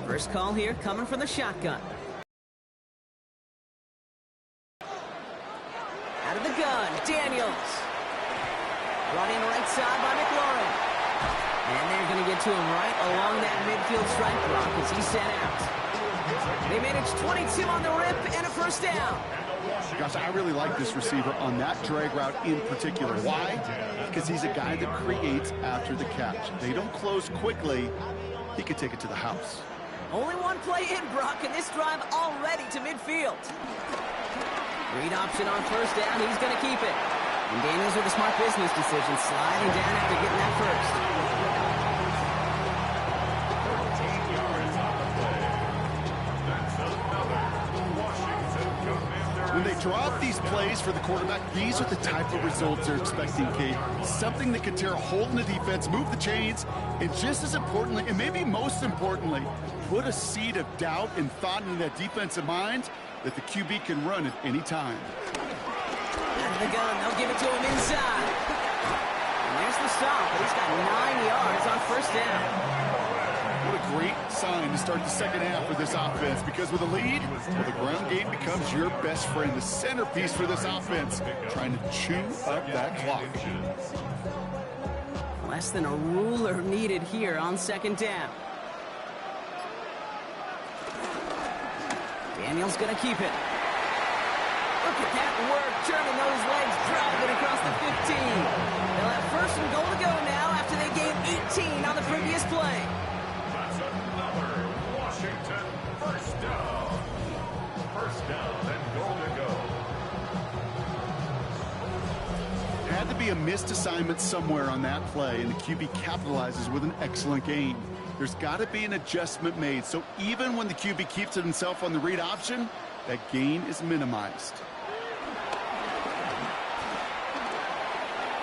First call here coming from the shotgun. Out of the gun, Daniels. Running right side by McLaurin. And they're going to get to him right along that midfield strike block as he's sent out. They managed 22 on the rip and a first down. Gosh, I really like this receiver on that drag route in particular. Why? Because he's a guy that creates after the catch. They don't close quickly. He could take it to the house. Only one play in, Brock, and this drive already to midfield. Read option on first down. He's going to keep it. And Daniels with a smart business decision, sliding down after getting that first. 14 yards on the play. That's another Washington Commanders. When they draw up these plays for the quarterback, these are the type of results they're expecting, Kate. Something that can tear a hole in the defense, move the chains, and just as importantly, and maybe most importantly, put a seed of doubt and thought in that defensive mind that the QB can run at any time. Out of the gun, they'll give it to him inside. And there's the stop, but he's got 9 yards on first down. What a great sign to start the second half for this offense, because with a lead, well, the ground game becomes your best friend, the centerpiece for this offense, trying to chew up that clock. Less than a ruler needed here on second down. Daniels going to keep it. Look at that work, turning those legs, driving across the 15. They'll have first and goal to go now after they gained 18 on the previous play. That's another Washington first down. First down and goal to go. Had to be a missed assignment somewhere on that play, and the QB capitalizes with an excellent gain. There's got to be an adjustment made, so even when the QB keeps it himself on the read option, that gain is minimized.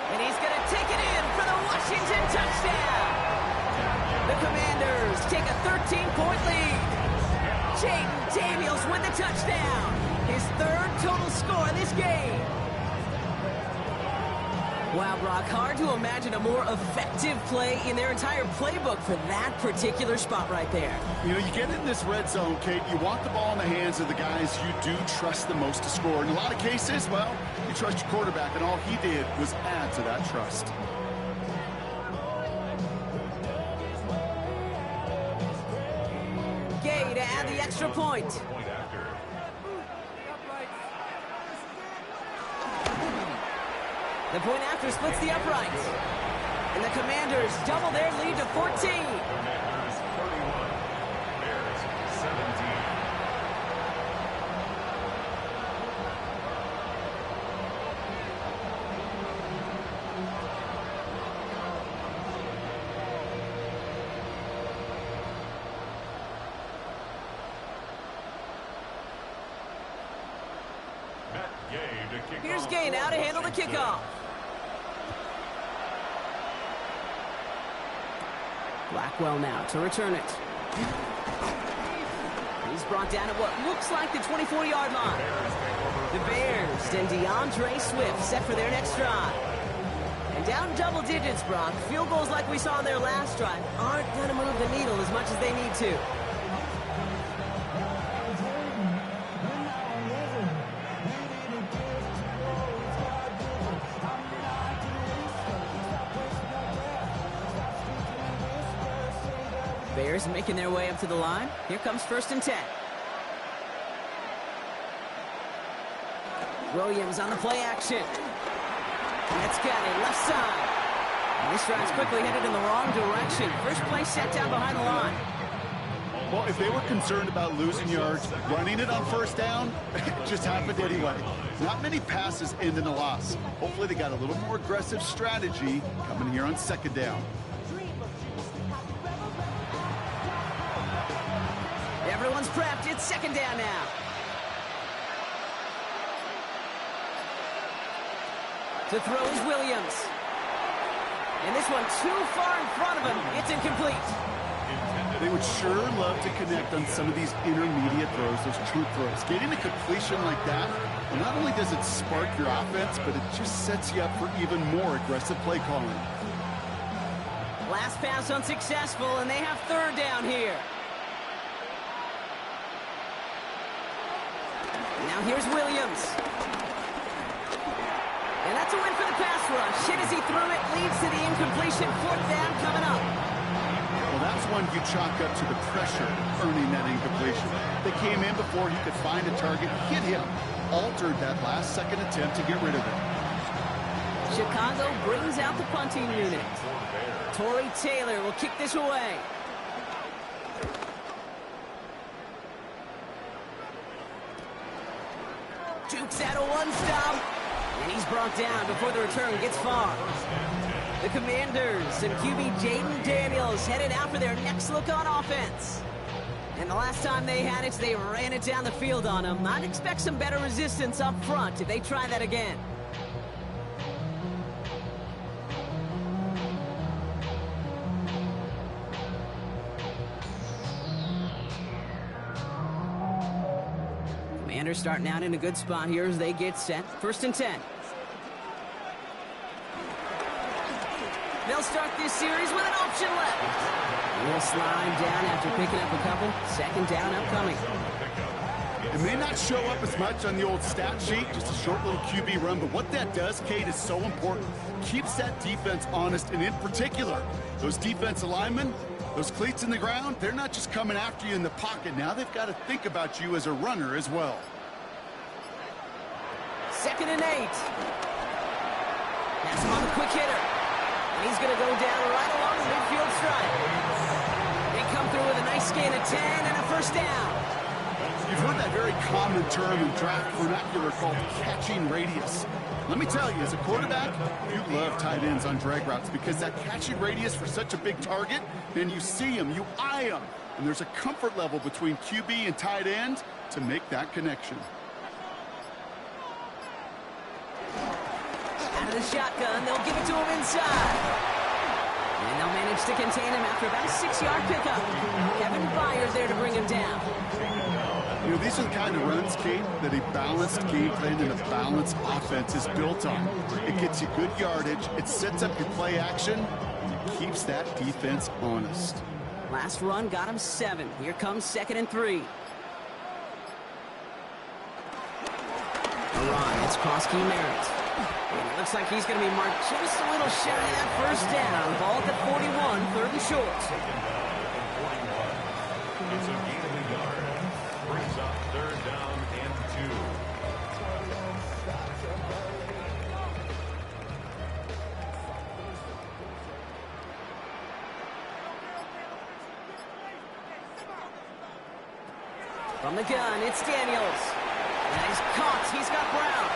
And he's going to take it in for the Washington touchdown. The Commanders take a 13-point lead. Jaden Daniels with the touchdown. His third total score in this game. Wow, Brock, hard to imagine a more effective play in their entire playbook for that particular spot right there. You know, you get in this red zone, Kate, you want the ball in the hands of the guys you do trust the most to score. In a lot of cases, well, you trust your quarterback, and all he did was add to that trust. Gay to add the extra point. The point after splits the uprights. And the Commanders double their lead to 14. Commanders 31, Bears 17. Here's Gay now to handle the kickoff. Blackwell now to return it. He's brought down at what looks like the 24-yard line. The Bears and DeAndre Swift set for their next drive. And down double digits, Brock. Field goals like we saw in their last drive aren't going to move the needle as much as they need to. Bears making their way up to the line. Here comes 1st and 10. Williams on the play action. That's got it, left side. And this drive's quickly headed in the wrong direction. First play set down behind the line. Well, if they were concerned about losing yards, running it on 1st down, it just happened anyway. Not many passes end in a loss. Hopefully they got a little more aggressive strategy coming here on 2nd down. Everyone's prepped. It's 2nd down now. To throw is Williams. And this one too far in front of him. It's incomplete. They would sure love to connect on some of these intermediate throws, those true throws. Getting a completion like that, well, not only does it spark your offense, but it just sets you up for even more aggressive play calling. Last pass unsuccessful, and they have 3rd down here. Now here's Williams. And that's a win for the pass rush. Hit as he threw it, leads to the incompletion. 4th down coming up. Well, that's one you chalk up to the pressure earning that incompletion. They came in before he could find a target, hit him, altered that last-second attempt to get rid of it. Chicago brings out the punting unit. Torrey Taylor will kick this away. Jukes out a one-stop, and he's brought down before the return gets far. The Commanders and QB Jaden Daniels headed out for their next look on offense. And the last time they had it, they ran it down the field on him. I'd expect some better resistance up front if they try that again. Commanders starting out in a good spot here as they get set. 1st and 10. They'll start this series with an option left. He'll slide down after picking up a couple. 2nd down upcoming. It may not show up as much on the old stat sheet, just a short little QB run, but what that does, Kate, is so important. Keeps that defense honest, and in particular, those defensive linemen, those cleats in the ground, they're not just coming after you in the pocket. Now they've got to think about you as a runner as well. 2nd and 8. Pass him on the quick hitter. And he's going to go down right along the midfield stripe. They come through with a nice gain of 10 and a 1st down. You've heard that very common term in draft vernacular called catching radius. Let me tell you, as a quarterback, you love tight ends on drag routes because that catching radius for such a big target, then you see him, you eye him, and there's a comfort level between QB and tight end to make that connection. Out of the shotgun, they'll give it to him inside. And they'll manage to contain him after about a 6-yard pickup. Kevin Byers there to bring him down. You know, these are the kind of runs, Kate, that a balanced game plan and a balanced offense is built on. It gets you good yardage, it sets up your play action, and it keeps that defense honest. Last run got him 7. Here comes 2nd and 3. A run, it's Krosky Merritt. And it looks like he's going to be marked just a little shy of that 1st down. Ball at the 41, 3rd and short. It's a gain of a yard. Brings up 3rd down and 2. From the gun, it's Daniels. And he's caught. He's got Brown.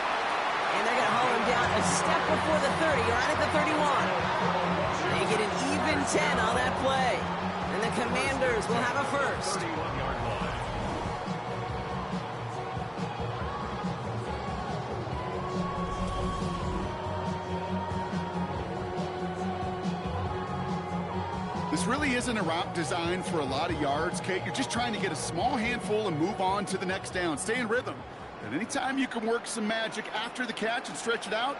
And they're going to haul him down a step before the 30, right at the 31. They get an even 10 on that play. And the Commanders will have a 1st. 31-yard line. This really isn't a route designed for a lot of yards, Kate. You're just trying to get a small handful and move on to the next down. Stay in rhythm. And anytime you can work some magic after the catch and stretch it out,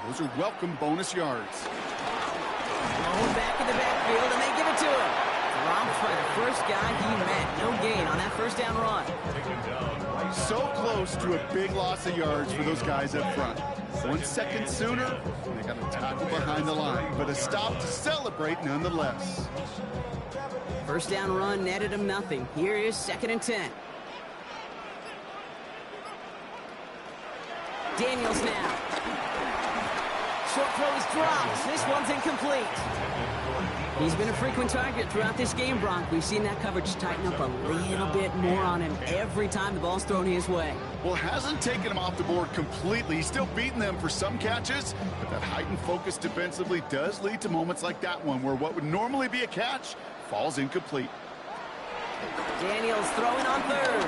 those are welcome bonus yards. Thrown back in the backfield, and they give it to him. Dropped by the first guy he met. No gain on that 1st down run. So close to a big loss of yards for those guys up front. 1 second sooner, they got a tackle behind the line, but a stop to celebrate nonetheless. First down run netted him nothing. Here is 2nd and 10. Daniels now. Short throw is dropped. This one's incomplete. He's been a frequent target throughout this game, Bronk. We've seen that coverage tighten up a little bit more on him every time the ball's thrown his way. Well, hasn't taken him off the board completely. He's still beating them for some catches, but that heightened focus defensively does lead to moments like that one where what would normally be a catch falls incomplete. Daniels throwing on 3rd.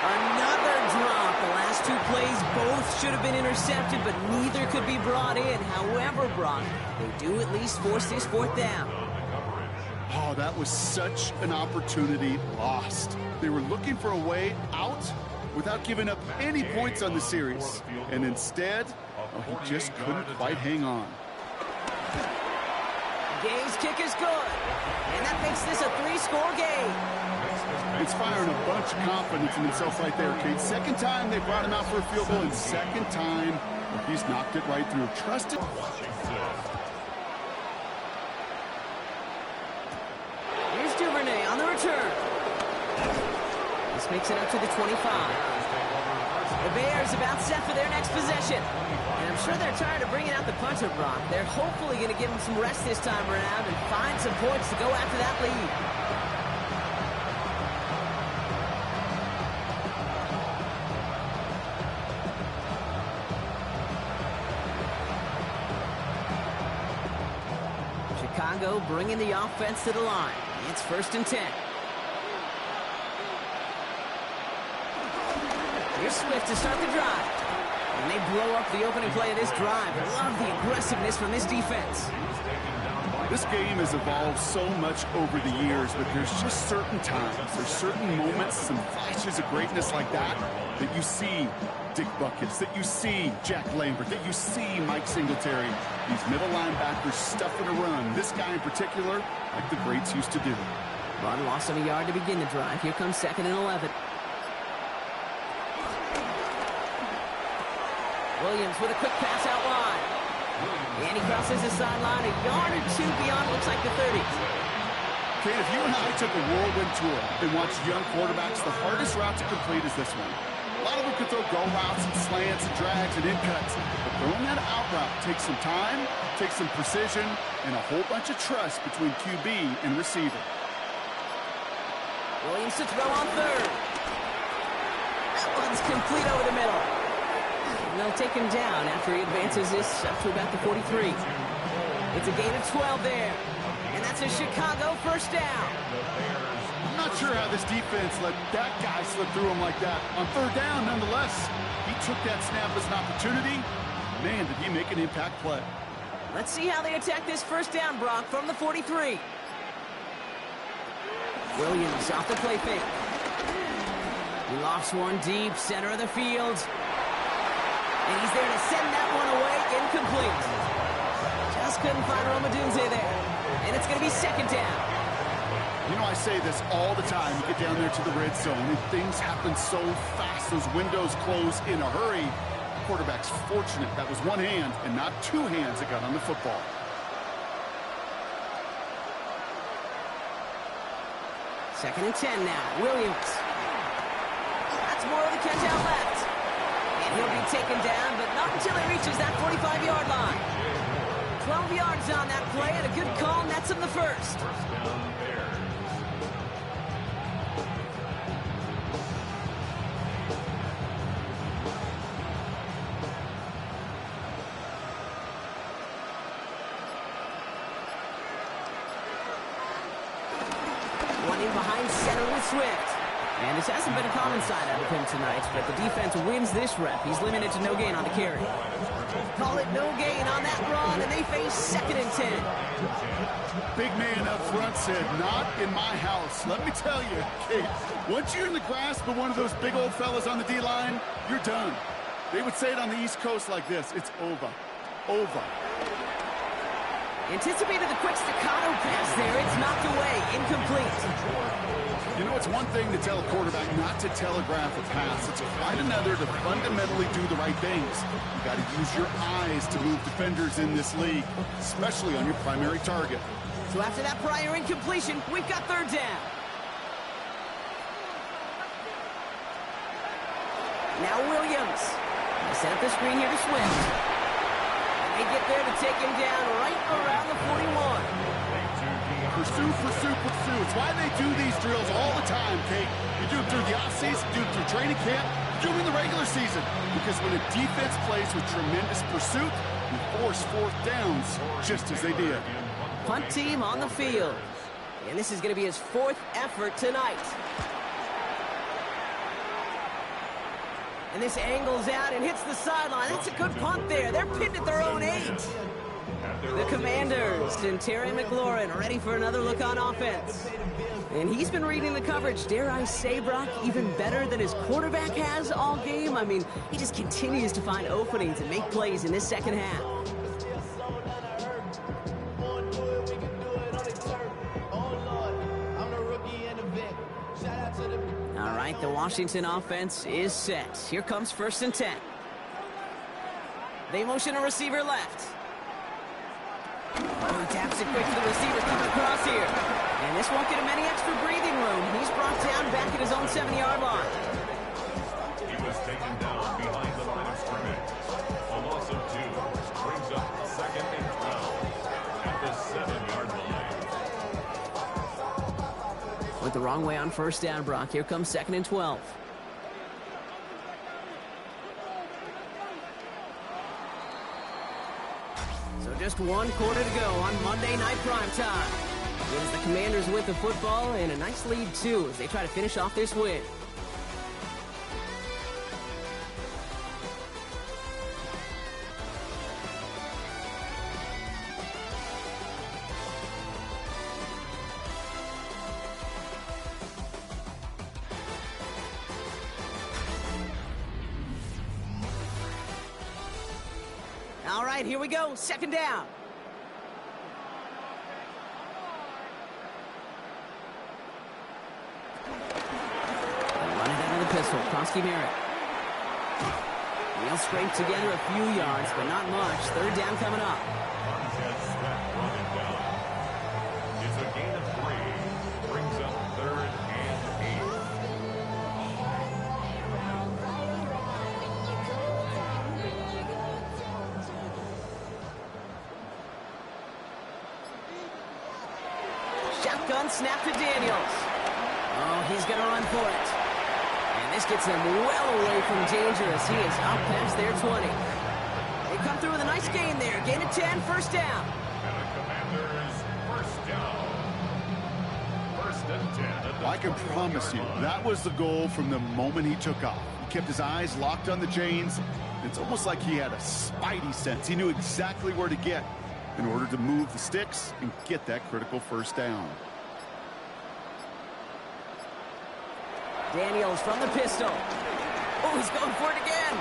Another drop. The last 2 plays both should have been intercepted, but neither could be brought in. However, Brock, they do at least force this 4th down. Oh, that was such an opportunity lost. They were looking for a way out without giving up any points on the series. And instead, he just couldn't quite hang on. Gay's kick is good. And that makes this a 3-score game. It's firing a bunch of confidence in himself right there, Kate. 2nd time they brought him out for a field goal, and 2nd time he's knocked it right through. Trusted. Here's Duvernay on the return. This makes it up to the 25. The Bears about set for their next possession. And I'm sure they're tired of bringing out the punter, Brock. They're hopefully going to give him some rest this time around and find some points to go after that lead. Chicago bringing the offense to the line. It's 1st and 10. Here's Swift to start the drive. And they blow up the opening play of this drive. I love the aggressiveness from this defense. This game has evolved so much over the years, but there's just certain times, there's certain moments, some flashes of greatness like that you see Dick Buckets, that you see Jack Lambert, that you see Mike Singletary. These middle linebackers stuffing a run. This guy in particular, like the greats used to do. Run loss of a yard to begin the drive. Here comes 2nd and 11. Williams with a quick pass out wide. And he crosses the sideline a yard or 2 beyond, looks like the 30. Kate, if you and I took a whirlwind tour and watched young quarterbacks, the hardest route to complete is this one. A lot of them could throw go routes and slants and drags and in cuts, but throwing that out route takes some time, takes some precision, and a whole bunch of trust between QB and receiver. Williams to throw on 3rd. That one's complete over the middle. And they'll take him down after he advances this up to about the 43. It's a gain of 12 there. And that's a Chicago 1st down. I'm not sure how this defense let that guy slip through him like that. On 3rd down, nonetheless, he took that snap as an opportunity. Man, did he make an impact play. Let's see how they attack this 1st down, Brock, from the 43. Williams off the play fake. He lofts one deep, center of the field. And he's there to send that one away, incomplete. Just couldn't find Romadunze there. And it's going to be 2nd down. You know, I say this all the time. You get down there to the red zone, and things happen so fast. Those windows close in a hurry. The quarterback's fortunate that was one hand and not 2 hands that got on the football. Second and 10 now. Williams. That's more of the catch out left. And he'll be taken down, but not until he reaches that 45-yard line. 12 yards on that play, and a good call nets him the 1st. One in behind center with Swift. And this hasn't been a common side out of him tonight, but the defense wins this rep. He's limited to no gain on the carry. Call it no gain on that run, and they face 2nd and 10. Big man up front said, not in my house. Let me tell you, Kate, once you're in the grasp of one of those big old fellas on the D-line, you're done. They would say it on the East Coast like this, it's over. Over. Anticipated the quick staccato pass there. It's knocked away. Incomplete. You know know, it's one thing to tell a quarterback not to telegraph a pass. It's quite another to fundamentally do the right things. You got to use your eyes to move defenders in this league, especially on your primary target. So after that prior incompletion, we've got third down. Now Williams. They set up the screen here to Swift. And they get there to take him down right around the 41. Pursue, pursue, pursue. It's why they do these drills all the time, Kate. You do it through the offseason, do it through training camp, you do it in the regular season. Because when a defense plays with tremendous pursuit, you force fourth downs, just as they did. Punt team on the field. And this is going to be his fourth effort tonight. And this angles out and hits the sideline. That's a good punt there. They're pinned at their own 8. The Commanders and Terry McLaurin ready for another look on offense. And he's been reading the coverage, dare I say, Brock, even better than his quarterback has all game. I mean, he just continues to find openings and make plays in this second half. All right, the Washington offense is set. Here comes 1st and 10. They motion a receiver left. Oh, he taps it quick to the receiver, coming across here. And this won't get him any extra breathing room. He's brought down back at his own 7-yard line. He was taken down behind the line of scrimmage. A loss of 2 brings up 2nd and 12 at the 7-yard line. Went the wrong way on 1st down, Brock. Here comes 2nd and 12. Just 1 quarter to go on Monday Night Primetime. It is the Commanders with the football and a nice lead, too, as they try to finish off this win. All right, here we go. 2nd down. Run it out of the pistol. Krosky Merritt. He'll scrape together a few yards, but not much. 3rd down coming up. It's a gain of 3. Brings up 3rd and 8. Shotgun snap to Daniels. Oh, he's going to run for it. And this gets him well away from danger as he is out past their 20. They come through with a nice gain there. Gain of 10, 1st down. And the Commanders, 1st down. 1st and 10. I can promise you, that was the goal from the moment he took off. He kept his eyes locked on the chains. It's almost like he had a spidey sense. He knew exactly where to get in order to move the sticks and get that critical 1st down. Daniels from the pistol. Oh, he's going for it again.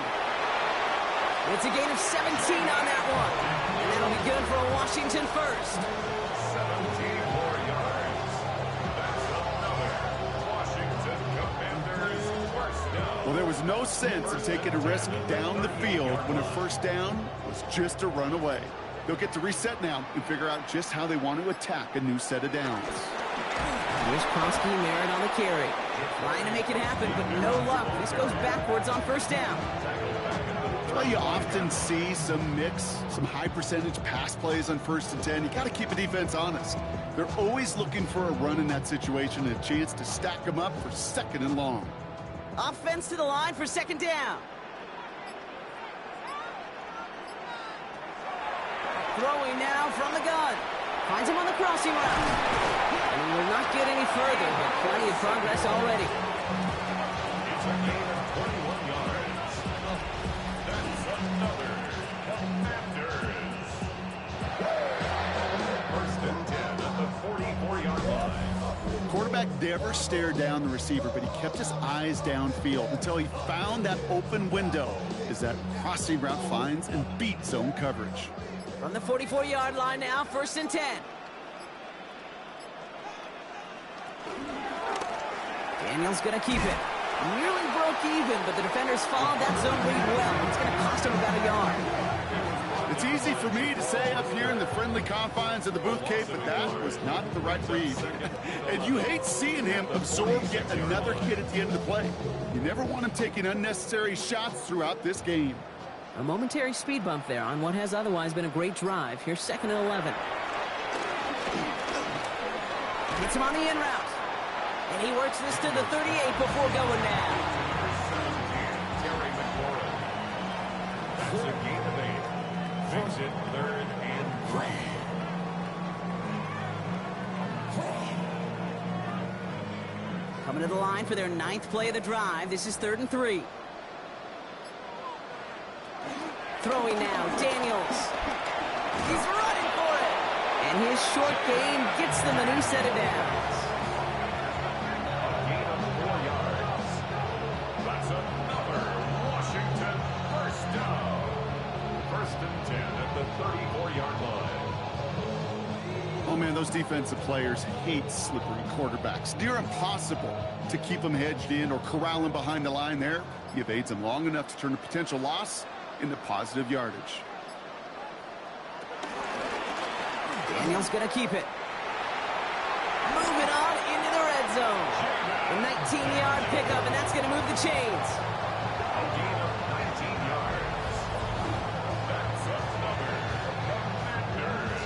It's a gain of 17 on that one. And that'll be good for a Washington 1st. 17 more yards. That's another Washington Commanders 1st down. Well, there was no sense in taking a risk down the field when a 1st down was just a run away. They'll get to reset now and figure out just how they want to attack a new set of downs. Here's Krosky Merritt on the carry. Trying to make it happen, but no luck. This goes backwards on 1st down. That's why you often see some mix, some high percentage pass plays on 1st and 10. You got to keep a defense honest. They're always looking for a run in that situation and a chance to stack them up for 2nd and long. Offense to the line for 2nd down. Throwing now from the gun. Finds him on the crossing route. And he will not get any further, but plenty of progress already. It's a gain of 21 yards. That's another Commanders. 1st and 10 at the 44-yard line. Quarterback never stared down the receiver, but he kept his eyes downfield until he found that open window as that crossing route finds and beats zone coverage. From the 44-yard line now, 1st and 10. Daniels going to keep it. Nearly broke even, but the defenders followed that zone read well. It's going to cost him about a yard. It's easy for me to say up here in the friendly confines of the booth, Kate, but that was not the right read. And you hate seeing him absorb yet another hit at the end of the play. You never want him taking unnecessary shots throughout this game. A momentary speed bump there on what has otherwise been a great drive. Here's 2nd and 11. Gets him on the in route. And he works this to the 38 before going down. That's a Gameday. Makes it 3rd and 3. Coming to the line for their 9th play of the drive. This is 3rd and 3. Throwing now, Daniels. He's running for it. And his short game gets them a new set of downs. A gain of 4 yards. That's another Washington first down. 1st and 10 at the 34-yard line. Oh, man, those defensive players hate slippery quarterbacks. Near impossible to keep them hedged in or corral them behind the line there. He evades them long enough to turn a potential loss into positive yardage. Daniels going to keep it. Moving on into the red zone. A 19-yard pickup, and that's going to move the chains. A gain of 19 yards. That's another Commanders.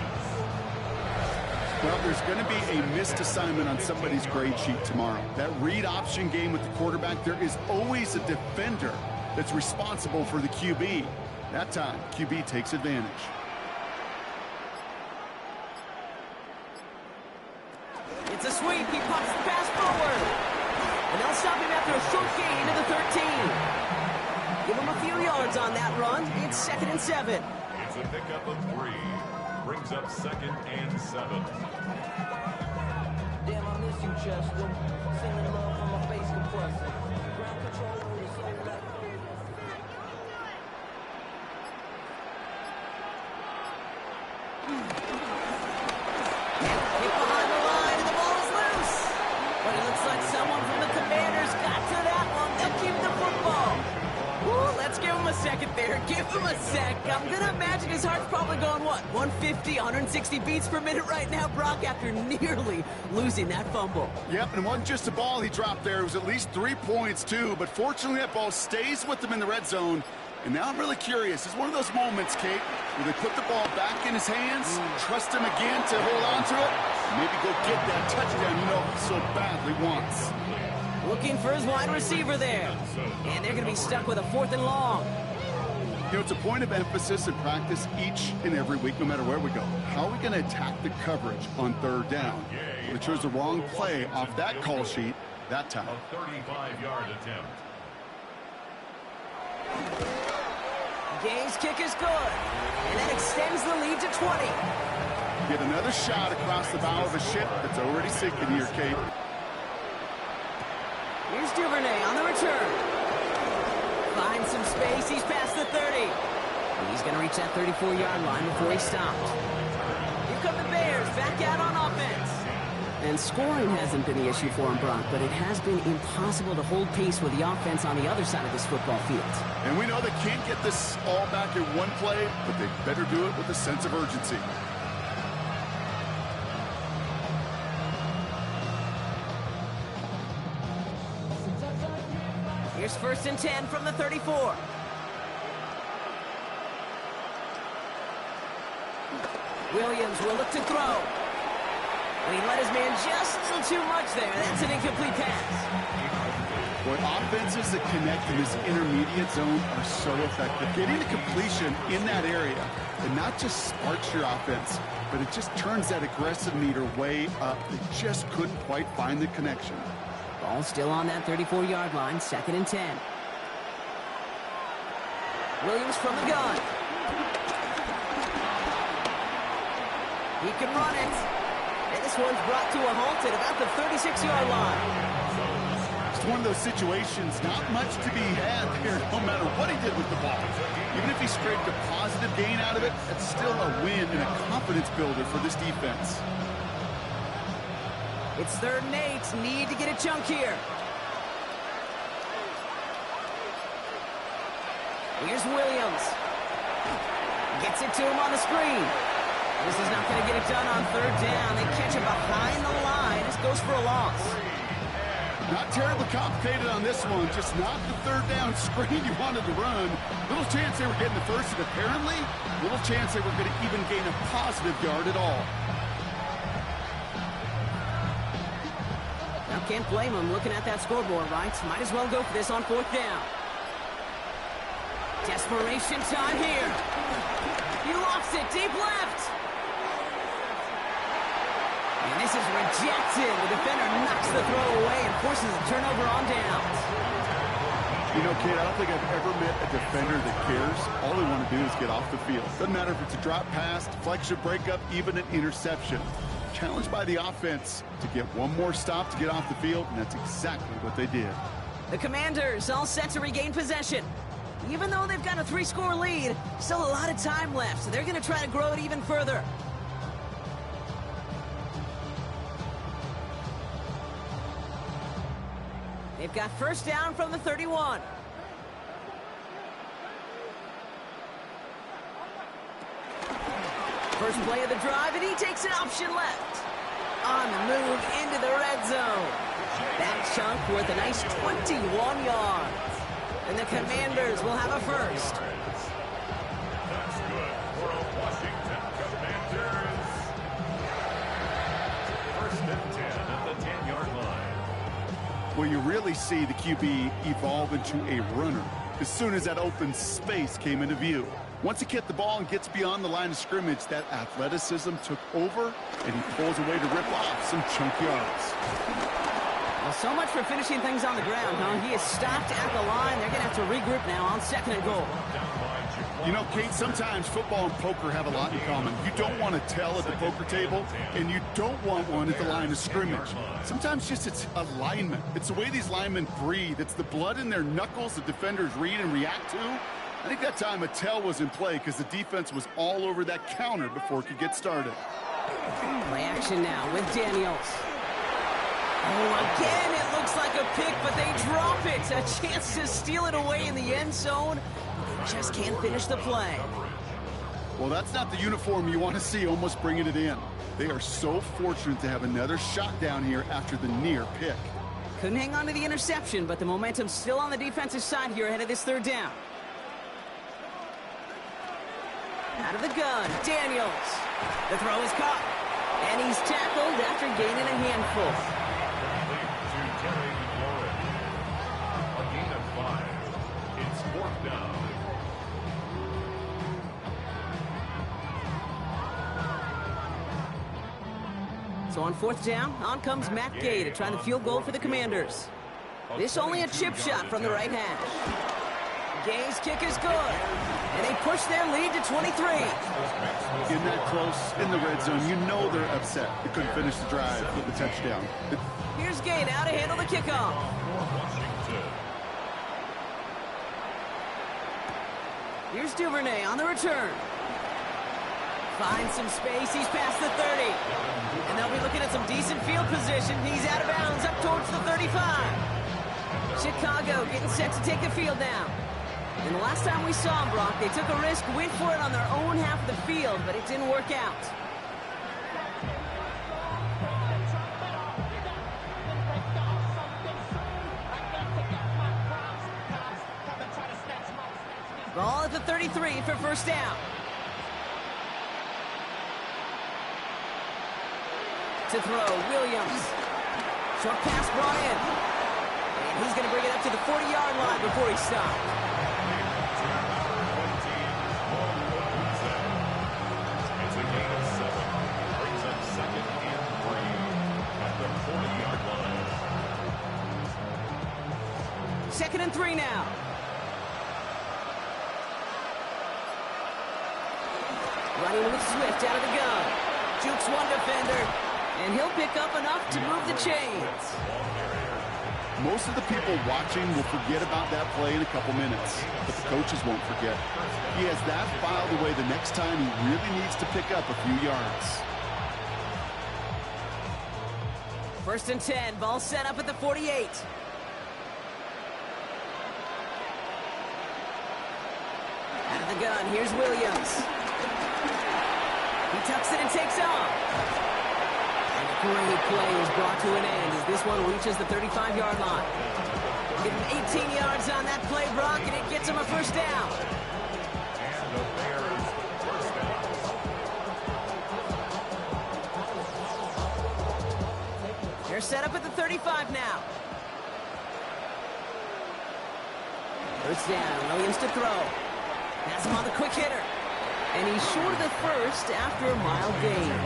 Well, there's going to be a missed assignment on somebody's grade sheet tomorrow. That read option game with the quarterback, there is always a defender that's responsible for the QB. That time, QB takes advantage. It's a sweep. He pops the pass forward. And they'll stop him after a short gain to the 13. Give him a few yards on that run. It's 2nd and 7. It's a pickup of 3. Brings up 2nd and 7. Damn, I miss you, Chester. Sending love from my face compressor. Ground control is so black. Kick behind the line, and the ball is loose. But it looks like someone from the Commanders got to that one. They'll keep the football. Ooh, let's give him a second there. Give him a sec. I'm going to imagine his heart's probably going, what, 150, 160 beats per minute right now, Brock, after nearly losing that fumble. Yep, and it wasn't just a ball he dropped there. It was at least 3 points, too. But fortunately, that ball stays with him in the red zone. And now I'm really curious. It's one of those moments, Kate, where they put the ball back in his hands, trust him again to hold on to it, maybe go get that touchdown you know he so badly wants. Looking for his wide receiver there. And they're going to be stuck with a 4th and long. You know, it's a point of emphasis in practice each and every week, no matter where we go. How are we going to attack the coverage on 3rd down? Well, they chose the wrong play off that call sheet that time. A 35-yard attempt. Gay's kick is good. And that extends the lead to 20. Get another shot across the bow of a ship that's already sinking here, Kate. Here's Duvernay on the return. Finds some space. He's past the 30. He's going to reach that 34-yard line before he stopped. Here come the Bears back out on offense. And scoring hasn't been the issue for him, Brock, but it has been impossible to hold pace with the offense on the other side of this football field. And we know they can't get this all back in one play, but they better do it with a sense of urgency. Here's 1st and 10 from the 34. Williams will look to throw. And he let his man just a little too much there. That's an incomplete pass. Boy, offenses that connect in this intermediate zone are so effective. Getting a completion in that area, it not just sparks your offense, but it just turns that aggressive meter way up. They just couldn't quite find the connection. Ball still on that 34-yard line, 2nd and 10. Williams from the gun. He can run it. And this one's brought to a halt at about the 36-yard line. It's one of those situations, not much to be had here, no matter what he did with the ball. Even if he scraped a positive gain out of it, that's still a win and a confidence builder for this defense. It's 3rd and 8. Need to get a chunk here. Here's Williams. Gets it to him on the screen. This is not going to get it done on third down. They catch it behind the line. This goes for a loss. Not terribly complicated on this one. Just not the third down screen you wanted to run. Little chance they were getting the first, and apparently, little chance they were going to even gain a positive yard at all. Now, can't blame them looking at that scoreboard, right? Might as well go for this on fourth down. Desperation time here. He lost it deep left. And this is rejected. The defender knocks the throw away and forces a turnover on downs. You know, Kate, I don't think I've ever met a defender that cares. All they want to do is get off the field. Doesn't matter if it's a drop pass, deflection, breakup, even an interception. Challenged by the offense to get one more stop to get off the field, and that's exactly what they did. The Commanders all set to regain possession. Even though they've got a 3-score lead, still a lot of time left, so they're going to try to grow it even further. They've got first down from the 31. First play of the drive, and he takes an option left. On the move into the red zone. That chunk worth a nice 21 yards. And the Commanders will have a first. That's good for a Washington Commanders. First and 10 at the 10-yard line. Well, you really see the QB evolve into a runner as soon as that open space came into view. Once he kicked the ball and gets beyond the line of scrimmage, that athleticism took over, and he pulls away to rip off some chunk yards. Well, so much for finishing things on the ground, huh? He is stopped at the line. They're going to have to regroup now on second and goal. You know, Kate, sometimes football and poker have a lot in common. You don't want to tell at the poker table, and you don't want one at the line of scrimmage. Sometimes just it's alignment. It's the way these linemen breathe. It's the blood in their knuckles that defenders read and react to. I think that time a tell was in play because the defense was all over that counter before it could get started. Play action now with Daniels. Oh, again, it looks like a pick, but they drop it. A chance to steal it away in the end zone. Just can't finish the play. Well, that's not the uniform you want to see almost bringing it in. They are so fortunate to have another shot down here after the near pick. Couldn't hang on to the interception, but the momentum's still on the defensive side here ahead of this third down. Out of the gun, Daniels. The throw is caught, and he's tackled after gaining a handful. A gain of 5. It's fourth down. So on fourth down, on comes Matt Gay to try the field goal for the Commanders. This only a chip shot from the right hash. Gay's kick is good, and they push their lead to 23. In that close in the red zone, you know they're upset. They couldn't finish the drive with the touchdown. Here's Gay now to handle the kickoff. Here's Duvernay on the return. Finds some space. He's past the 30. And they'll be looking at some decent field position. He's out of bounds up towards the 35. Chicago getting set to take the field now. And the last time we saw them, Brock, they took a risk, went for it on their own half of the field, but it didn't work out. Ball at the 33 for first down. To throw, Williams. Short pass brought in. And he's going to bring it up to the 40-yard line before he stopped. It's a gain of 7. Brings up second and 3 at the 40-yard line. Second and 3 now. Running with Swift out of the gun. Jukes one defender, and he'll pick up enough to move the chains. Most of the people watching will forget about that play in a couple minutes, but the coaches won't forget. He has that filed away the next time he really needs to pick up a few yards. First and 10, ball set up at the 48. the gun, here's Williams. He tucks it and takes off. And a great play is brought to an end as this one reaches the 35-yard line. Give him 18 yards on that play, Brock, and it gets him a first down. And the Bears first down. They're set up at the 35 now. First down, Williams to throw. Pass him on the quick hitter. And he's short of the first after a mild gain.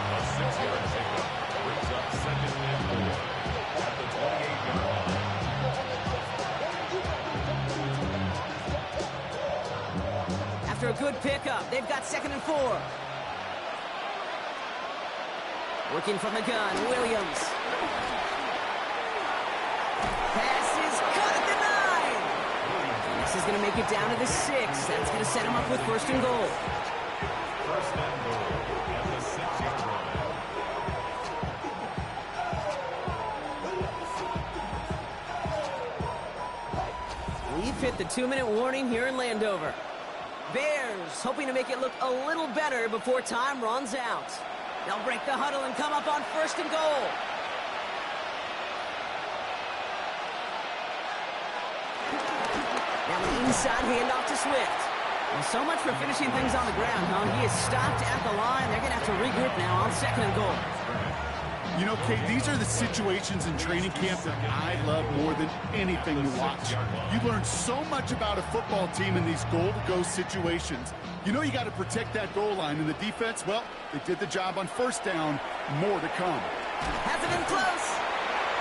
A 6-yard pickup brings up 2nd and 4 at the 28-yard line. After a good pickup, they've got 2nd and 4. Working from the gun, Williams. Pass is caught at the 9. And this is going to make it down to the 6. That's going to set him up with 1st and goal. First and goal at the 6-yard line. We've hit the 2-minute warning here in Landover. Bears hoping to make it look a little better before time runs out. They'll break the huddle and come up on 1st and goal. Now an inside handoff to Swift. Well, so much for finishing things on the ground, huh? He is stopped at the line. They're going to have to regroup now on 2nd and goal. You know, Kate, these are the situations in training camp that I love more than anything to watch. You learn so much about a football team in these goal-to-go situations. You know you got to protect that goal line, and the defense, well, they did the job on 1st down. More to come. Has it in close.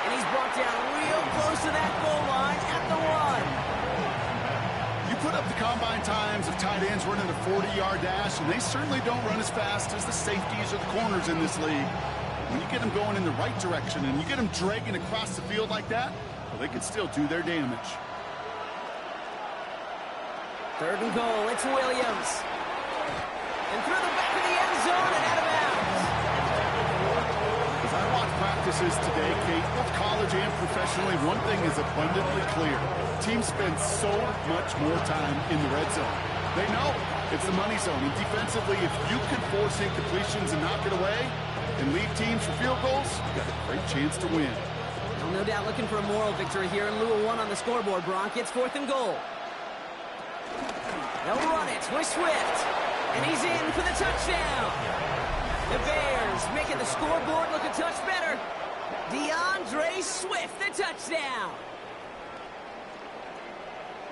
And he's brought down real close to that goal line at the 1. You put up the combine times of tight ends running a 40-yard dash, and they certainly don't run as fast as the safeties or the corners in this league. When you get them going in the right direction and you get them dragging across the field like that, well, they can still do their damage. 3rd and goal, it's Williams. And through the back of the end zone and out of bounds. As I watch practices today, Kate, both college and professionally, one thing is abundantly clear. Teams spend so much more time in the red zone. They know it's the money zone. And defensively, if you can force incompletions and knock it away and lead teams for field goals, you got a great chance to win. Well, no doubt looking for a moral victory here in lieu of 1 on the scoreboard, Bronk. It's 4th and goal. They'll run it with Swift. And he's in for the touchdown. The Bears making the scoreboard look a touch better. DeAndre Swift, the touchdown.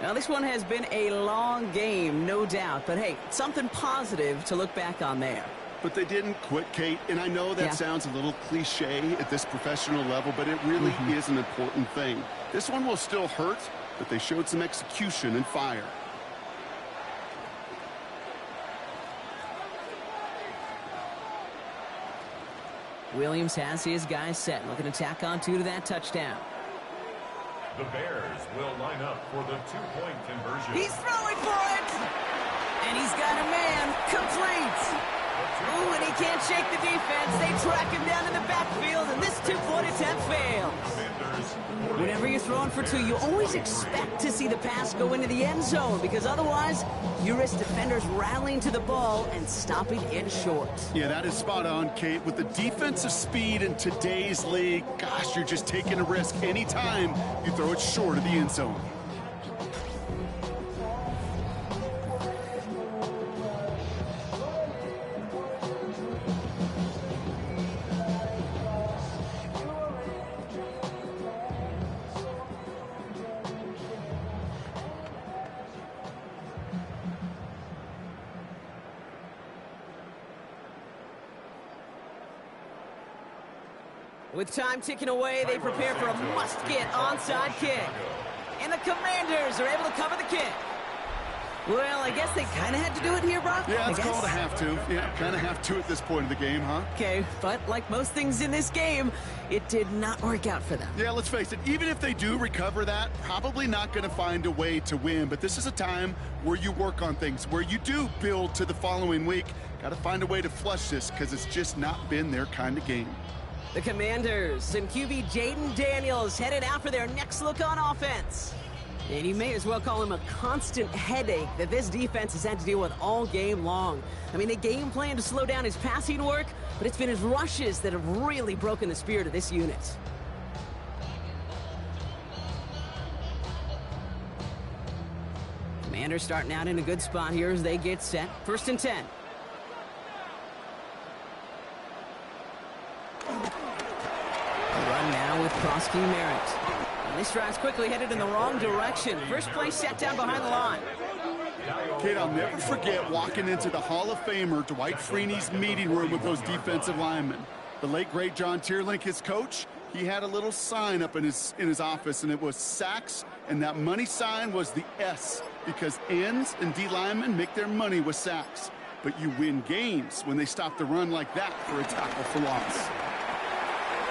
Now, this one has been a long game, no doubt. But, hey, something positive to look back on there. But they didn't quit, Kate, and I know that sounds a little cliche at this professional level, but it really is an important thing. This one will still hurt, but they showed some execution and fire. Williams has his guys set, looking to tack on 2 to that touchdown. The Bears will line up for the 2-point conversion. He's throwing for it! And he's got a man complete! Ooh, and he can't shake the defense. They track him down in the backfield, and this 2-point attempt fails. Whenever you're throwing for 2, you always expect to see the pass go into the end zone, because otherwise you risk defenders rallying to the ball and stopping it short. Yeah, that is spot on, Kate. With the defensive speed in today's league, gosh, you're just taking a risk anytime you throw it short of the end zone. With time ticking away, they prepare for a must-get onside kick. And the Commanders are able to cover the kick. Well, I guess they kind of had to do it here, Brock. Yeah, it's called a have to. Yeah, kind of have to at this point of the game, huh? Okay, but like most things in this game, it did not work out for them. Yeah, let's face it, even if they do recover that, probably not going to find a way to win. But this is a time where you work on things, where you do build to the following week. Got to find a way to flush this because it's just not been their kind of game. The Commanders and QB Jaden Daniels headed out for their next look on offense. And you may as well call him a constant headache that this defense has had to deal with all game long. I mean, they game plan to slow down his passing work, but it's been his rushes that have really broken the spirit of this unit. Commanders starting out in a good spot here as they get set. 1st and 10. Run now with Prosky Merritt. And this drive's quickly headed in the wrong direction. First play set down behind the line. Kate, I'll never forget walking into the Hall of Famer Dwight Freeney's meeting room with those defensive linemen. The late, great John Tierlink, his coach, he had a little sign up in his office, and it was sacks, and that money sign was the S, because ends and D linemen make their money with sacks. But you win games when they stop the run like that for a tackle for loss.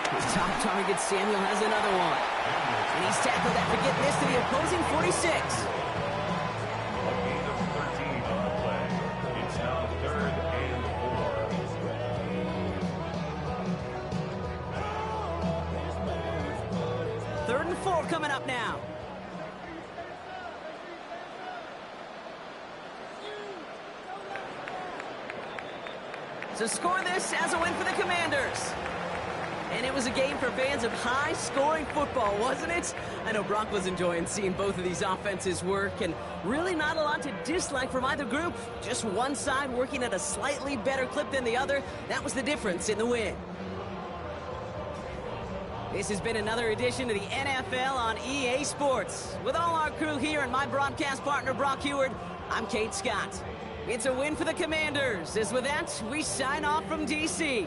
His top target, Samuel, has another one. And he's tackled after getting this to the opposing 46. A gain of 13 on the play. It's now 3rd and 4. 3rd and 4 coming up now. So score this as a win for the Commanders. And it was a game for fans of high-scoring football, wasn't it? I know Brock was enjoying seeing both of these offenses work, and really not a lot to dislike from either group. Just one side working at a slightly better clip than the other. That was the difference in the win. This has been another edition of the NFL on EA Sports. With all our crew here and my broadcast partner, Brock Heward, I'm Kate Scott. It's a win for the Commanders, as with that, we sign off from D.C.